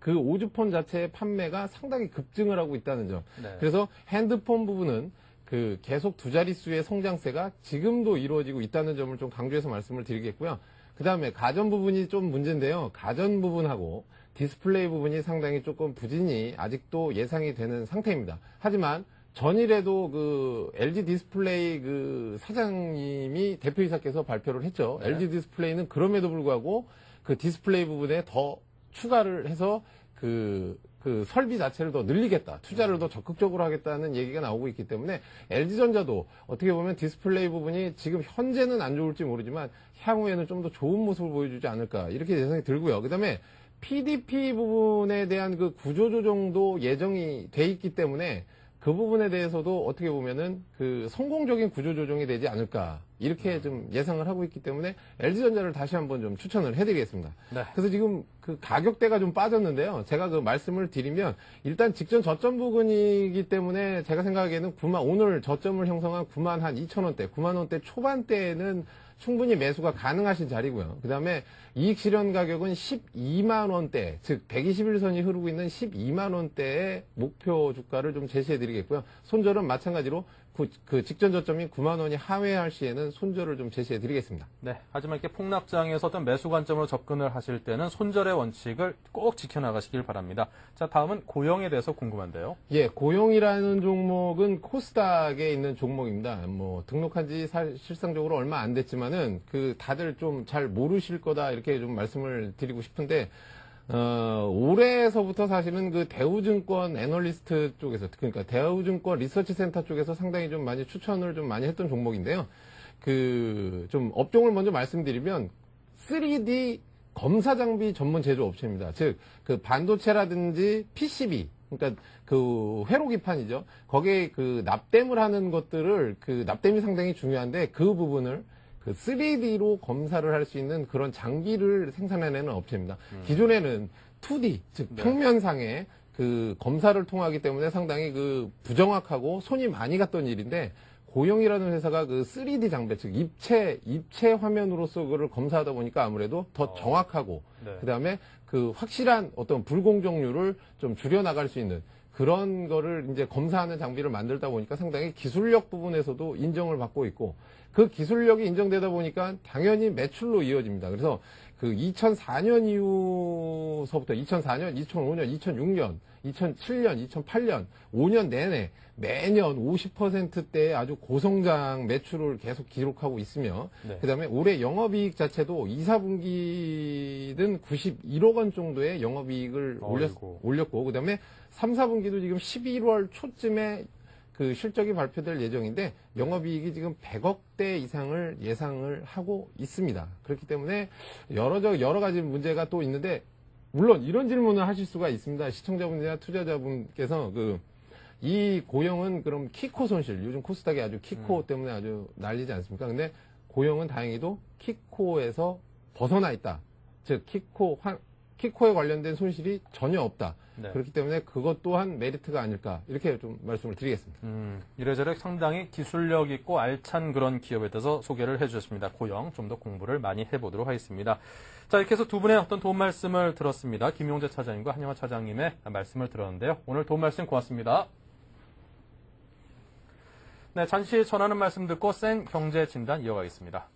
오즈폰 자체의 판매가 상당히 급증을 하고 있다는 점. 네. 그래서 핸드폰 부분은 그 계속 두 자릿수의 성장세가 지금도 이루어지고 있다는 점을 좀 강조해서 말씀을 드리겠고요. 그 다음에 가전 부분이 좀 문제인데요. 가전 부분하고 디스플레이 부분이 상당히 조금 부진이 아직도 예상이 되는 상태입니다. 하지만 전일에도 그 LG 디스플레이 그 사장님이 대표이사께서 발표를 했죠. 네. LG 디스플레이는 그럼에도 불구하고 그 디스플레이 부분에 더 추가를 해서 그 설비 자체를 더 늘리겠다, 투자를 더 적극적으로 하겠다는 얘기가 나오고 있기 때문에 LG전자도 어떻게 보면 디스플레이 부분이 지금 현재는 안 좋을지 모르지만 향후에는 좀 더 좋은 모습을 보여주지 않을까, 이렇게 예상이 들고요. 그 다음에 PDP 부분에 대한 그 구조조정도 예정이 돼 있기 때문에 그 부분에 대해서도 어떻게 보면은 그 성공적인 구조조정이 되지 않을까, 이렇게 좀 예상을 하고 있기 때문에 LG전자를 다시 한번 좀 추천을 해드리겠습니다. 네. 그래서 지금 그 가격대가 좀 빠졌는데요. 제가 그 말씀을 드리면 일단 직전 저점 부근이기 때문에 제가 생각하기에는 오늘 저점을 형성한 9만 한 2천 원대, 9만 원대 초반대에는 충분히 매수가 가능하신 자리고요. 그 다음에 이익 실현 가격은 12만 원대, 즉 121선이 흐르고 있는 12만 원대의 목표 주가를 좀 제시해 드리겠고요. 손절은 마찬가지로 그 직전 저점인 9만 원이 하회할 시에는 손절을 좀 제시해 드리겠습니다. 네. 하지만 이렇게 폭락장에서 어떤 매수 관점으로 접근을 하실 때는 손절의 원칙을 꼭 지켜나가시길 바랍니다. 자, 다음은 고영에 대해서 궁금한데요. 예, 고영이라는 종목은 코스닥에 있는 종목입니다. 뭐 등록한 지 실상적으로 얼마 안 됐지만은 그 다들 좀 잘 모르실 거다 이렇게 좀 말씀을 드리고 싶은데 올해서부터 사실은 그 대우증권 애널리스트 쪽에서, 그러니까 대우증권 리서치 센터 쪽에서 상당히 좀 많이 추천을 좀 많이 했던 종목인데요. 좀 업종을 먼저 말씀드리면 3D 검사 장비 전문 제조업체입니다. 즉, 그 반도체라든지 PCB, 그러니까 그 회로기판이죠. 거기에 그 납땜을 하는 것들을, 그 납땜이 상당히 중요한데 그 부분을 그 3D로 검사를 할 수 있는 그런 장비를 생산해내는 업체입니다. 기존에는 2D, 즉 평면상의 그 검사를 통하기 때문에 상당히 그 부정확하고 손이 많이 갔던 일인데, 고영이라는 회사가 그 3D 장비, 즉 입체 화면으로서 그걸 검사하다 보니까 아무래도 더 정확하고 그다음에 그 확실한 어떤 불공정률을 좀 줄여나갈 수 있는 그런 거를 이제 검사하는 장비를 만들다 보니까 상당히 기술력 부분에서도 인정을 받고 있고, 그 기술력이 인정되다 보니까 당연히 매출로 이어집니다. 그래서 그 2004년 이후서부터 2004년, 2005년, 2006년, 2007년, 2008년, 5년 내내 매년 50%대의 아주 고성장 매출을 계속 기록하고 있으며, 그다음에 올해 영업이익 자체도 2, 4분기는 91억 원 정도의 영업이익을 올렸고, 그다음에 3, 4분기도 지금 11월 초쯤에 그 실적이 발표될 예정인데 영업이익이 지금 100억대 이상을 예상을 하고 있습니다. 그렇기 때문에 여러 가지 문제가 또 있는데, 물론 이런 질문을 하실 수가 있습니다. 시청자분이나 투자자분께서 이 고영은 그럼 키코 손실, 요즘 코스닥이 아주 키코 때문에 아주 난리지 않습니까? 근데 고영은 다행히도 키코에서 벗어나 있다. 즉 키코에 관련된 손실이 전혀 없다. 그렇기 때문에 그것 또한 메리트가 아닐까, 이렇게 좀 말씀을 드리겠습니다. 이래저래 상당히 기술력 있고 알찬 그런 기업에 대해서 소개를 해주셨습니다. 고영, 좀 더 공부를 많이 해보도록 하겠습니다. 자, 이렇게 해서 두 분의 어떤 도움 말씀을 들었습니다. 김용재 차장님과 한영화 차장님의 말씀을 들었는데요. 오늘 도움 말씀 고맙습니다. 네, 잠시 전하는 말씀 듣고 센 경제 진단 이어가겠습니다.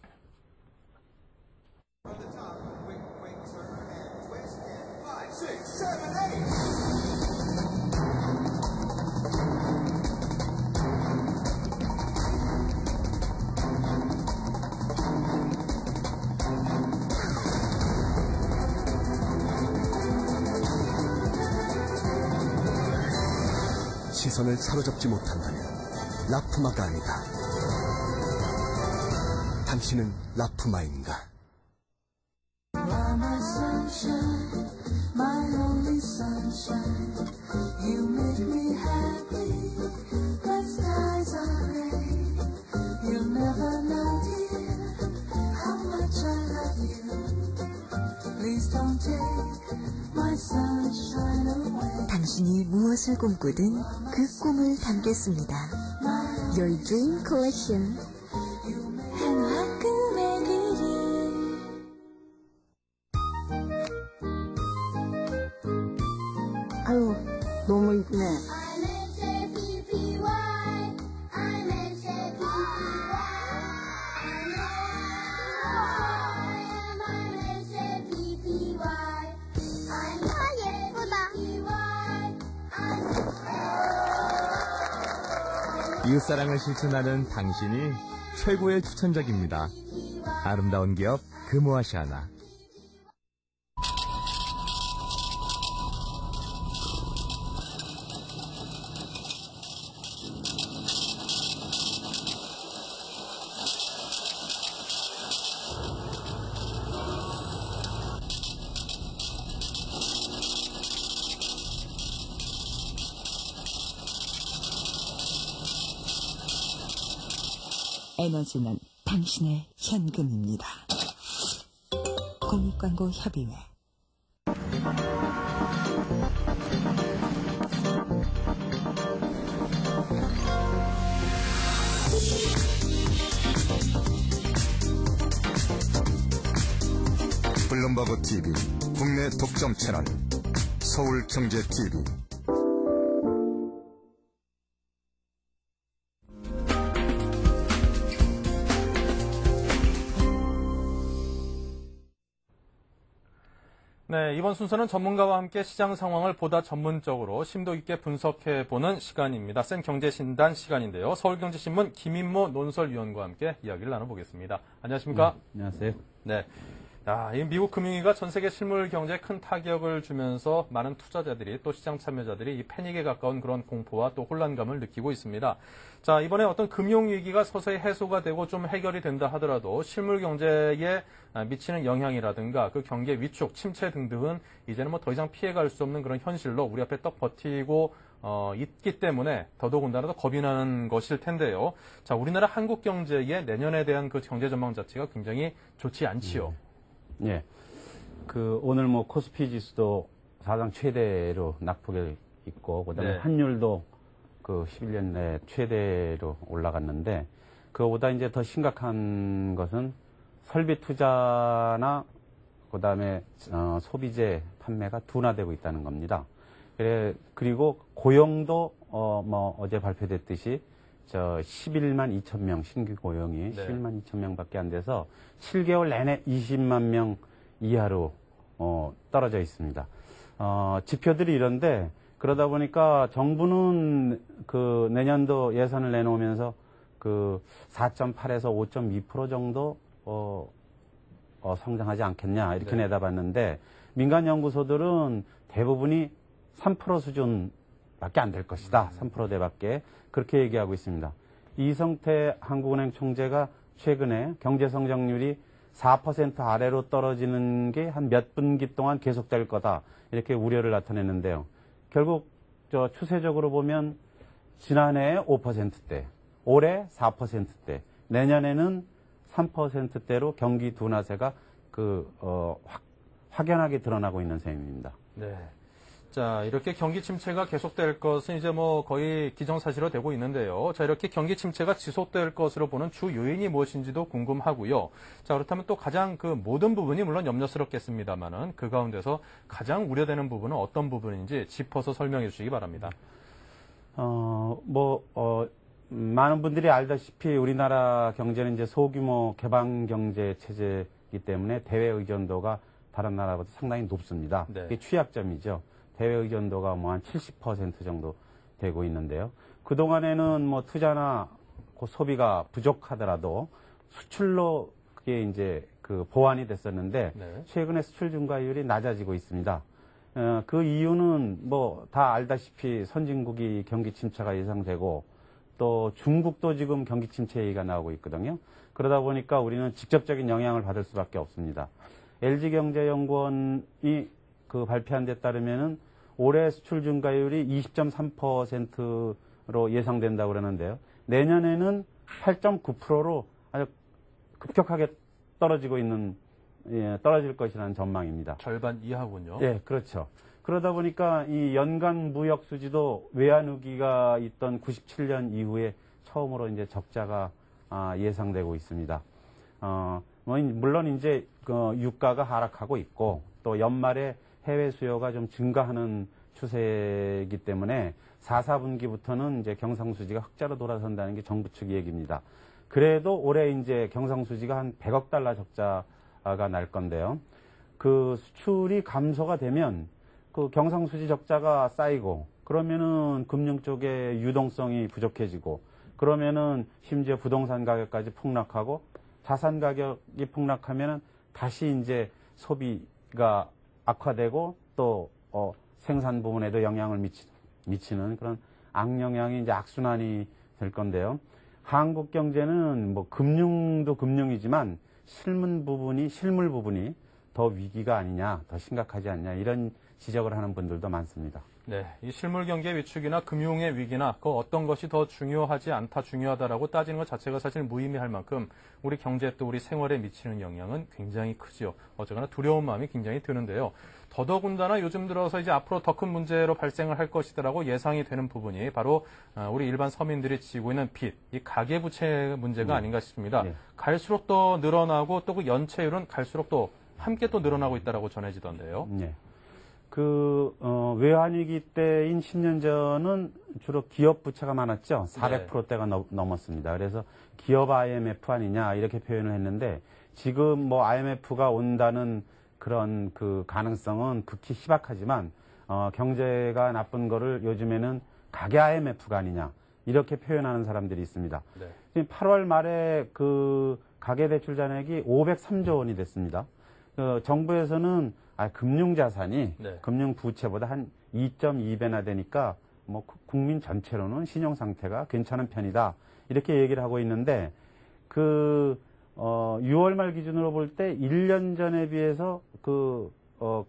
시선을 사로잡지 못한다면 라프마가 아니다. 당신은 라프마인가? 당신이 무엇을 꿈꾸든 그 꿈을 담겠습니다. Your Dream Collection. 한화 꿈의 그림. 아유, 너무 이쁘네. 이웃사랑을 실천하는 당신이 최고의 추천작입니다. 아름다운 기업 금호아시아나. 에너지는 당신의 현금입니다. 공익광고협의회. 블룸버그 TV 국내 독점 채널 서울경제TV. 네, 이번 순서는 전문가와 함께 시장 상황을 보다 전문적으로 심도 있게 분석해보는 시간입니다. 센 경제신단 시간인데요. 서울경제신문 김인모 논설위원과 함께 이야기를 나눠보겠습니다. 안녕하십니까? 네, 안녕하세요. 네. 이 미국 금융위기가 전 세계 실물 경제에 큰 타격을 주면서 많은 투자자들이 또 시장 참여자들이 이 패닉에 가까운 그런 공포와 또 혼란감을 느끼고 있습니다. 자, 이번에 어떤 금융위기가 서서히 해소가 되고 좀 해결이 된다 하더라도 실물 경제에 미치는 영향이라든가 그 경기 위축, 침체 등등은 이제는 뭐 더 이상 피해갈 수 없는 그런 현실로 우리 앞에 떡 버티고 있기 때문에 더더군다나 더 겁이 나는 것일 텐데요. 자, 우리나라 한국 경제의 내년에 대한 그 경제 전망 자체가 굉장히 좋지 않지요. 예. 오늘 뭐 코스피 지수도 사상 최대로 낙폭이 있고, 그 다음에 네. 환율도 11년 내 최대로 올라갔는데, 그거보다 이제 더 심각한 것은 설비 투자나, 그 다음에, 소비재 판매가 둔화되고 있다는 겁니다. 그리고 고용도, 어제 발표됐듯이 11만 2천 명 신규 고용이 11만 2천 명밖에 안 돼서 7개월 내내 20만 명 이하로 떨어져 있습니다. 지표들이 이런데 그러다 보니까 정부는 내년도 예산을 내놓으면서 4.8에서 5.2% 정도 성장하지 않겠냐 이렇게 내다봤는데 민간 연구소들은 대부분이 3% 수준밖에 안 될 것이다. 3%대밖에 그렇게 얘기하고 있습니다. 이성태 한국은행 총재가 최근에 경제 성장률이 4% 아래로 떨어지는 게 한 몇 분기 동안 계속될 거다. 이렇게 우려를 나타냈는데요. 결국 추세적으로 보면 지난해 5%대, 올해 4%대, 내년에는 3%대로 경기 둔화세가 확연하게 드러나고 있는 셈입니다. 네. 자, 이렇게 경기 침체가 계속될 것은 이제 뭐 거의 기정사실화 되고 있는데요. 자, 이렇게 경기 침체가 지속될 것으로 보는 주 요인이 무엇인지도 궁금하고요. 자, 그렇다면 또 가장 모든 부분이 물론 염려스럽겠습니다만은 그 가운데서 가장 우려되는 부분은 어떤 부분인지 짚어서 설명해 주시기 바랍니다. 많은 분들이 알다시피 우리나라 경제는 이제 소규모 개방 경제 체제이기 때문에 대외 의존도가 다른 나라보다 상당히 높습니다. 네. 이게 취약점이죠. 대외 의존도가 한 70% 정도 되고 있는데요. 그동안에는 투자나 소비가 부족하더라도 수출로 그게 이제 보완이 됐었는데 최근에 수출 증가율이 낮아지고 있습니다. 그 이유는 다 알다시피 선진국이 경기 침체가 예상되고 또 중국도 지금 경기 침체 얘기가 나오고 있거든요. 그러다 보니까 우리는 직접적인 영향을 받을 수밖에 없습니다. LG경제연구원이 발표한 데 따르면은 올해 수출 증가율이 20.3%로 예상된다고 그러는데요. 내년에는 8.9%로 아주 급격하게 떨어질 것이라는 전망입니다. 절반 이하군요. 네, 그렇죠. 그러다 보니까 이 연간 무역 수지도 외환위기가 있던 97년 이후에 처음으로 이제 적자가 예상되고 있습니다. 물론 이제 유가가 하락하고 있고 또 연말에 해외 수요가 좀 증가하는 추세이기 때문에 4, 4분기부터는 이제 경상수지가 흑자로 돌아선다는 게 정부 측 얘기입니다. 그래도 올해 이제 경상수지가 한 100억 달러 적자가 날 건데요. 수출이 감소가 되면 경상수지 적자가 쌓이고 그러면은 금융 쪽에 유동성이 부족해지고 그러면은 심지어 부동산 가격까지 폭락하고 자산 가격이 폭락하면은 다시 이제 소비가 악화되고 또 생산 부분에도 영향을 미치는 그런 악영향이 이제 악순환이 될 건데요. 한국 경제는 금융도 금융이지만 실물 부분이 더 위기가 아니냐, 더 심각하지 않냐 이런 지적을 하는 분들도 많습니다. 네, 이 실물 경기의 위축이나 금융의 위기나 어떤 것이 더 중요하지 않다, 중요하다라고 따지는 것 자체가 사실 무의미할 만큼 우리 경제 또 우리 생활에 미치는 영향은 굉장히 크지요. 어쨌거나 두려운 마음이 굉장히 드는데요. 더더군다나 요즘 들어서 이제 앞으로 더 큰 문제로 발생을 할 것이다라고 예상이 되는 부분이 바로 우리 일반 서민들이 지고 있는 빚, 이 가계부채 문제가 아닌가 싶습니다. 갈수록 더 늘어나고 또 그 연체율은 갈수록 또 함께 또 늘어나고 있다라고 전해지던데요. 네. 외환위기 때인 10년 전은 주로 기업 부채가 많았죠. 400%대가 넘었습니다. 그래서 기업 IMF 아니냐 이렇게 표현을 했는데 지금 IMF가 온다는 그런 그 가능성은 극히 희박하지만 경제가 나쁜 거를 요즘에는 가계 IMF가 아니냐 이렇게 표현하는 사람들이 있습니다. 네. 지금 8월 말에 그 가계대출 잔액이 503조 원이 됐습니다. 정부에서는 금융자산이 네. 금융부채보다 한 2.2배나 되니까 뭐 국민 전체로는 신용 상태가 괜찮은 편이다 이렇게 얘기를 하고 있는데 6월 말 기준으로 볼 때 1년 전에 비해서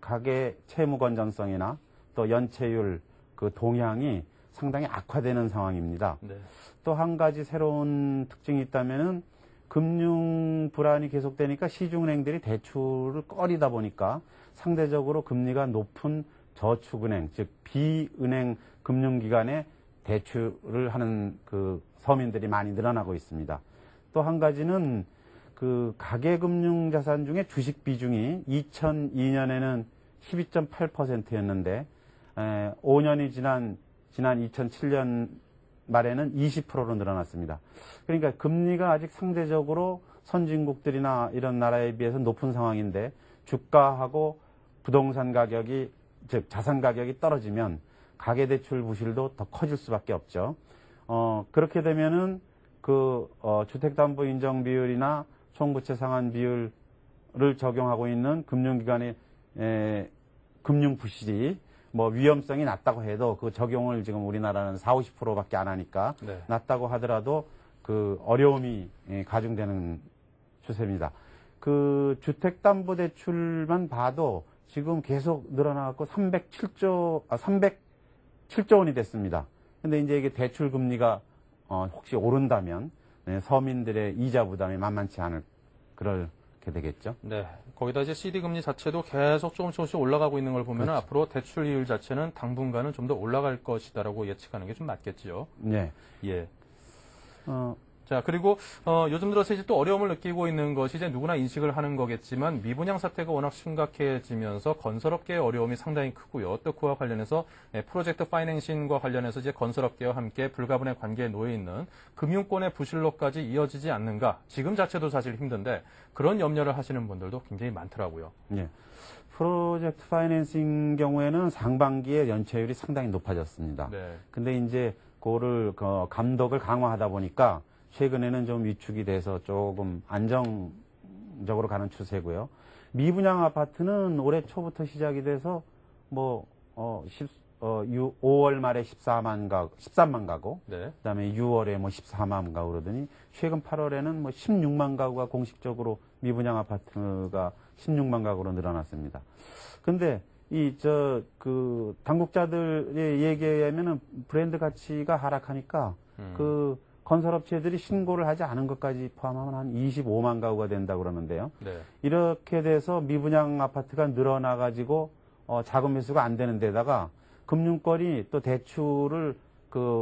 가계 채무 건전성이나 또 연체율 그 동향이 상당히 악화되는 상황입니다. 네. 또 한 가지 새로운 특징이 있다면은 금융 불안이 계속되니까 시중은행들이 대출을 꺼리다 보니까 상대적으로 금리가 높은 저축은행, 즉 비은행 금융기관에 대출을 하는 그 서민들이 많이 늘어나고 있습니다. 또 한 가지는 그 가계금융자산 중에 주식 비중이 2002년에는 12.8%였는데 5년이 지난 2007년 말에는 20%로 늘어났습니다. 그러니까 금리가 아직 상대적으로 선진국들이나 이런 나라에 비해서 높은 상황인데 주가하고 부동산 가격이 즉 자산 가격이 떨어지면 가계대출 부실도 더 커질 수밖에 없죠. 그렇게 되면은 주택담보 인정 비율이나 총부채 상환 비율을 적용하고 있는 금융기관의 금융 부실이 뭐 위험성이 낮다고 해도 그 적용을 지금 우리나라는 40~50%밖에 안 하니까 네. 낮다고 하더라도 그 어려움이 가중되는 추세입니다. 그 주택담보대출만 봐도 지금 계속 늘어나고 307조 원이 됐습니다. 근데 이제 이게 대출 금리가 혹시 오른다면 서민들의 이자 부담이 만만치 않을 그렇게 되겠죠. 네. 거기다 이제 CD 금리 자체도 계속 조금씩 올라가고 있는 걸 보면 그렇죠. 앞으로 대출이율 자체는 당분간은 좀 더 올라갈 것이다라고 예측하는 게 좀 맞겠죠. 네. 예. 자, 그리고 요즘 들어서 이제 또 어려움을 느끼고 있는 것이 이제 누구나 인식을 하는 거겠지만 미분양 사태가 워낙 심각해지면서 건설업계의 어려움이 상당히 크고요. 또 그와 관련해서 프로젝트 파이낸싱과 관련해서 이제 건설업계와 함께 불가분의 관계에 놓여 있는 금융권의 부실로까지 이어지지 않는가. 지금 자체도 사실 힘든데 그런 염려를 하시는 분들도 굉장히 많더라고요. 네. 프로젝트 파이낸싱 경우에는 상반기에 연체율이 상당히 높아졌습니다. 네. 근데 이제 그거를 감독을 강화하다 보니까 최근에는 좀 위축이 돼서 조금 안정적으로 가는 추세고요. 미분양 아파트는 올해 초부터 시작이 돼서 5월 말에 13만 가구, 네. 그다음에 6월에 14만 가구 그러더니 최근 8월에는 16만 가구가 공식적으로 미분양 아파트가 16만 가구로 늘어났습니다. 근데 당국자들의 얘기에 의하면은 브랜드 가치가 하락하니까 건설업체들이 신고를 하지 않은 것까지 포함하면 한 25만 가구가 된다고 그러는데요. 네. 이렇게 돼서 미분양 아파트가 늘어나가지고 자금 회수가 안 되는 데다가 금융권이 또 대출을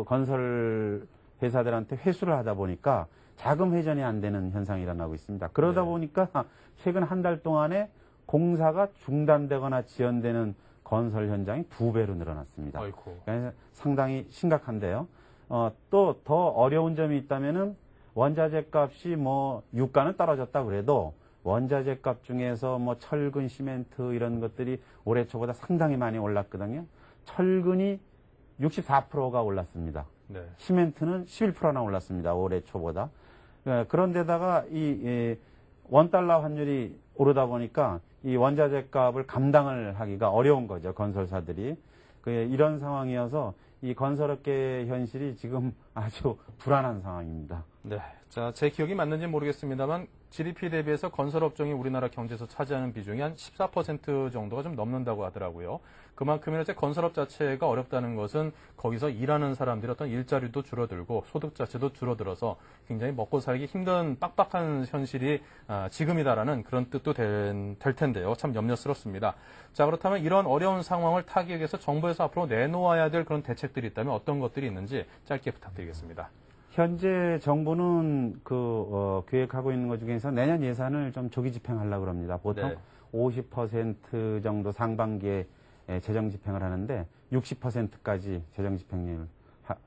건설 회사들한테 회수를 하다 보니까 자금 회전이 안 되는 현상이 일어나고 있습니다. 그러다 보니까 최근 한 달 동안에 공사가 중단되거나 지연되는 건설 현장이 2배로 늘어났습니다. 그러니까 상당히 심각한데요. 또 더 어려운 점이 있다면은 원자재 값이 유가는 떨어졌다 그래도 원자재 값 중에서 철근, 시멘트 이런 것들이 올해 초보다 상당히 많이 올랐거든요. 철근이 64%가 올랐습니다. 네. 시멘트는 11%나 올랐습니다. 올해 초보다. 그런데다가 이 원달러 환율이 오르다 보니까 이 원자재 값을 감당을 하기가 어려운 거죠. 건설사들이. 이런 상황이어서 이 건설업계의 현실이 지금 아주 불안한 상황입니다. 네. 자, 제 기억이 맞는지 모르겠습니다만 GDP 대비해서 건설업종이 우리나라 경제에서 차지하는 비중이 한 14% 정도가 좀 넘는다고 하더라고요. 그만큼이나 이제 건설업 자체가 어렵다는 것은 거기서 일하는 사람들의 어떤 일자리도 줄어들고 소득 자체도 줄어들어서 굉장히 먹고 살기 힘든 빡빡한 현실이 지금이다라는 그런 뜻도 될 텐데요. 참 염려스럽습니다. 자, 그렇다면 이런 어려운 상황을 타기 위해서 정부에서 앞으로 내놓아야 될 그런 대책들이 있다면 어떤 것들이 있는지 짧게 부탁드리겠습니다. 현재 정부는 계획하고 있는 것 중에서 내년 예산을 좀 조기 집행하려고 합니다. 보통 50% 정도 상반기에 재정 집행을 하는데 60%까지 재정 집행률을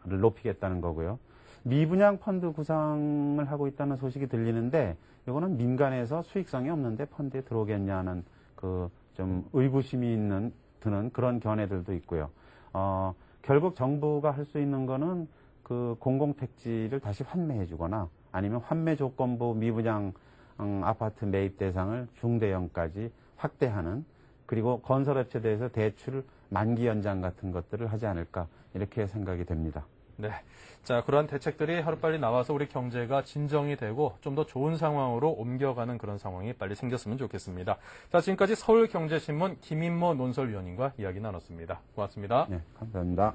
높이겠다는 거고요. 미분양 펀드 구상을 하고 있다는 소식이 들리는데 이거는 민간에서 수익성이 없는데 펀드에 들어오겠냐는 그 좀 의구심이 드는 그런 견해들도 있고요. 결국 정부가 할 수 있는 거는 그 공공택지를 다시 환매해주거나 아니면 환매 조건부 미분양 아파트 매입 대상을 중대형까지 확대하는, 그리고 건설업체에 대해서 대출 만기 연장 같은 것들을 하지 않을까 이렇게 생각이 됩니다. 네. 자, 그러한 대책들이 하루빨리 나와서 우리 경제가 진정이 되고 좀 더 좋은 상황으로 옮겨가는 그런 상황이 빨리 생겼으면 좋겠습니다. 자, 지금까지 서울경제신문 김인모 논설위원님과 이야기 나눴습니다. 고맙습니다. 네, 감사합니다.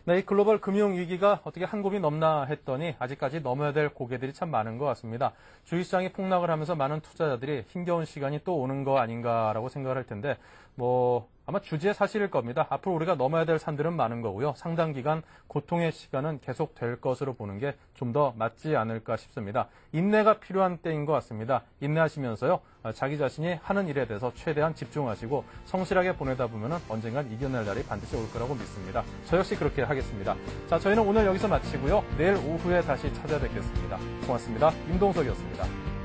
네, 이 글로벌 금융위기가 어떻게 한 곱이 넘나 했더니 아직까지 넘어야 될 고개들이 참 많은 것 같습니다. 주식시장이 폭락을 하면서 많은 투자자들이 힘겨운 시간이 또 오는 거 아닌가라고 생각을 할 텐데, 아마 주지의 사실일 겁니다. 앞으로 우리가 넘어야 될 산들은 많은 거고요. 상당 기간 고통의 시간은 계속될 것으로 보는 게 좀 더 맞지 않을까 싶습니다. 인내가 필요한 때인 것 같습니다. 인내하시면서요, 자기 자신이 하는 일에 대해서 최대한 집중하시고 성실하게 보내다 보면 언젠간 이겨낼 날이 반드시 올 거라고 믿습니다. 저 역시 그렇게 하겠습니다. 자, 저희는 오늘 여기서 마치고요. 내일 오후에 다시 찾아뵙겠습니다. 고맙습니다. 임동석이었습니다.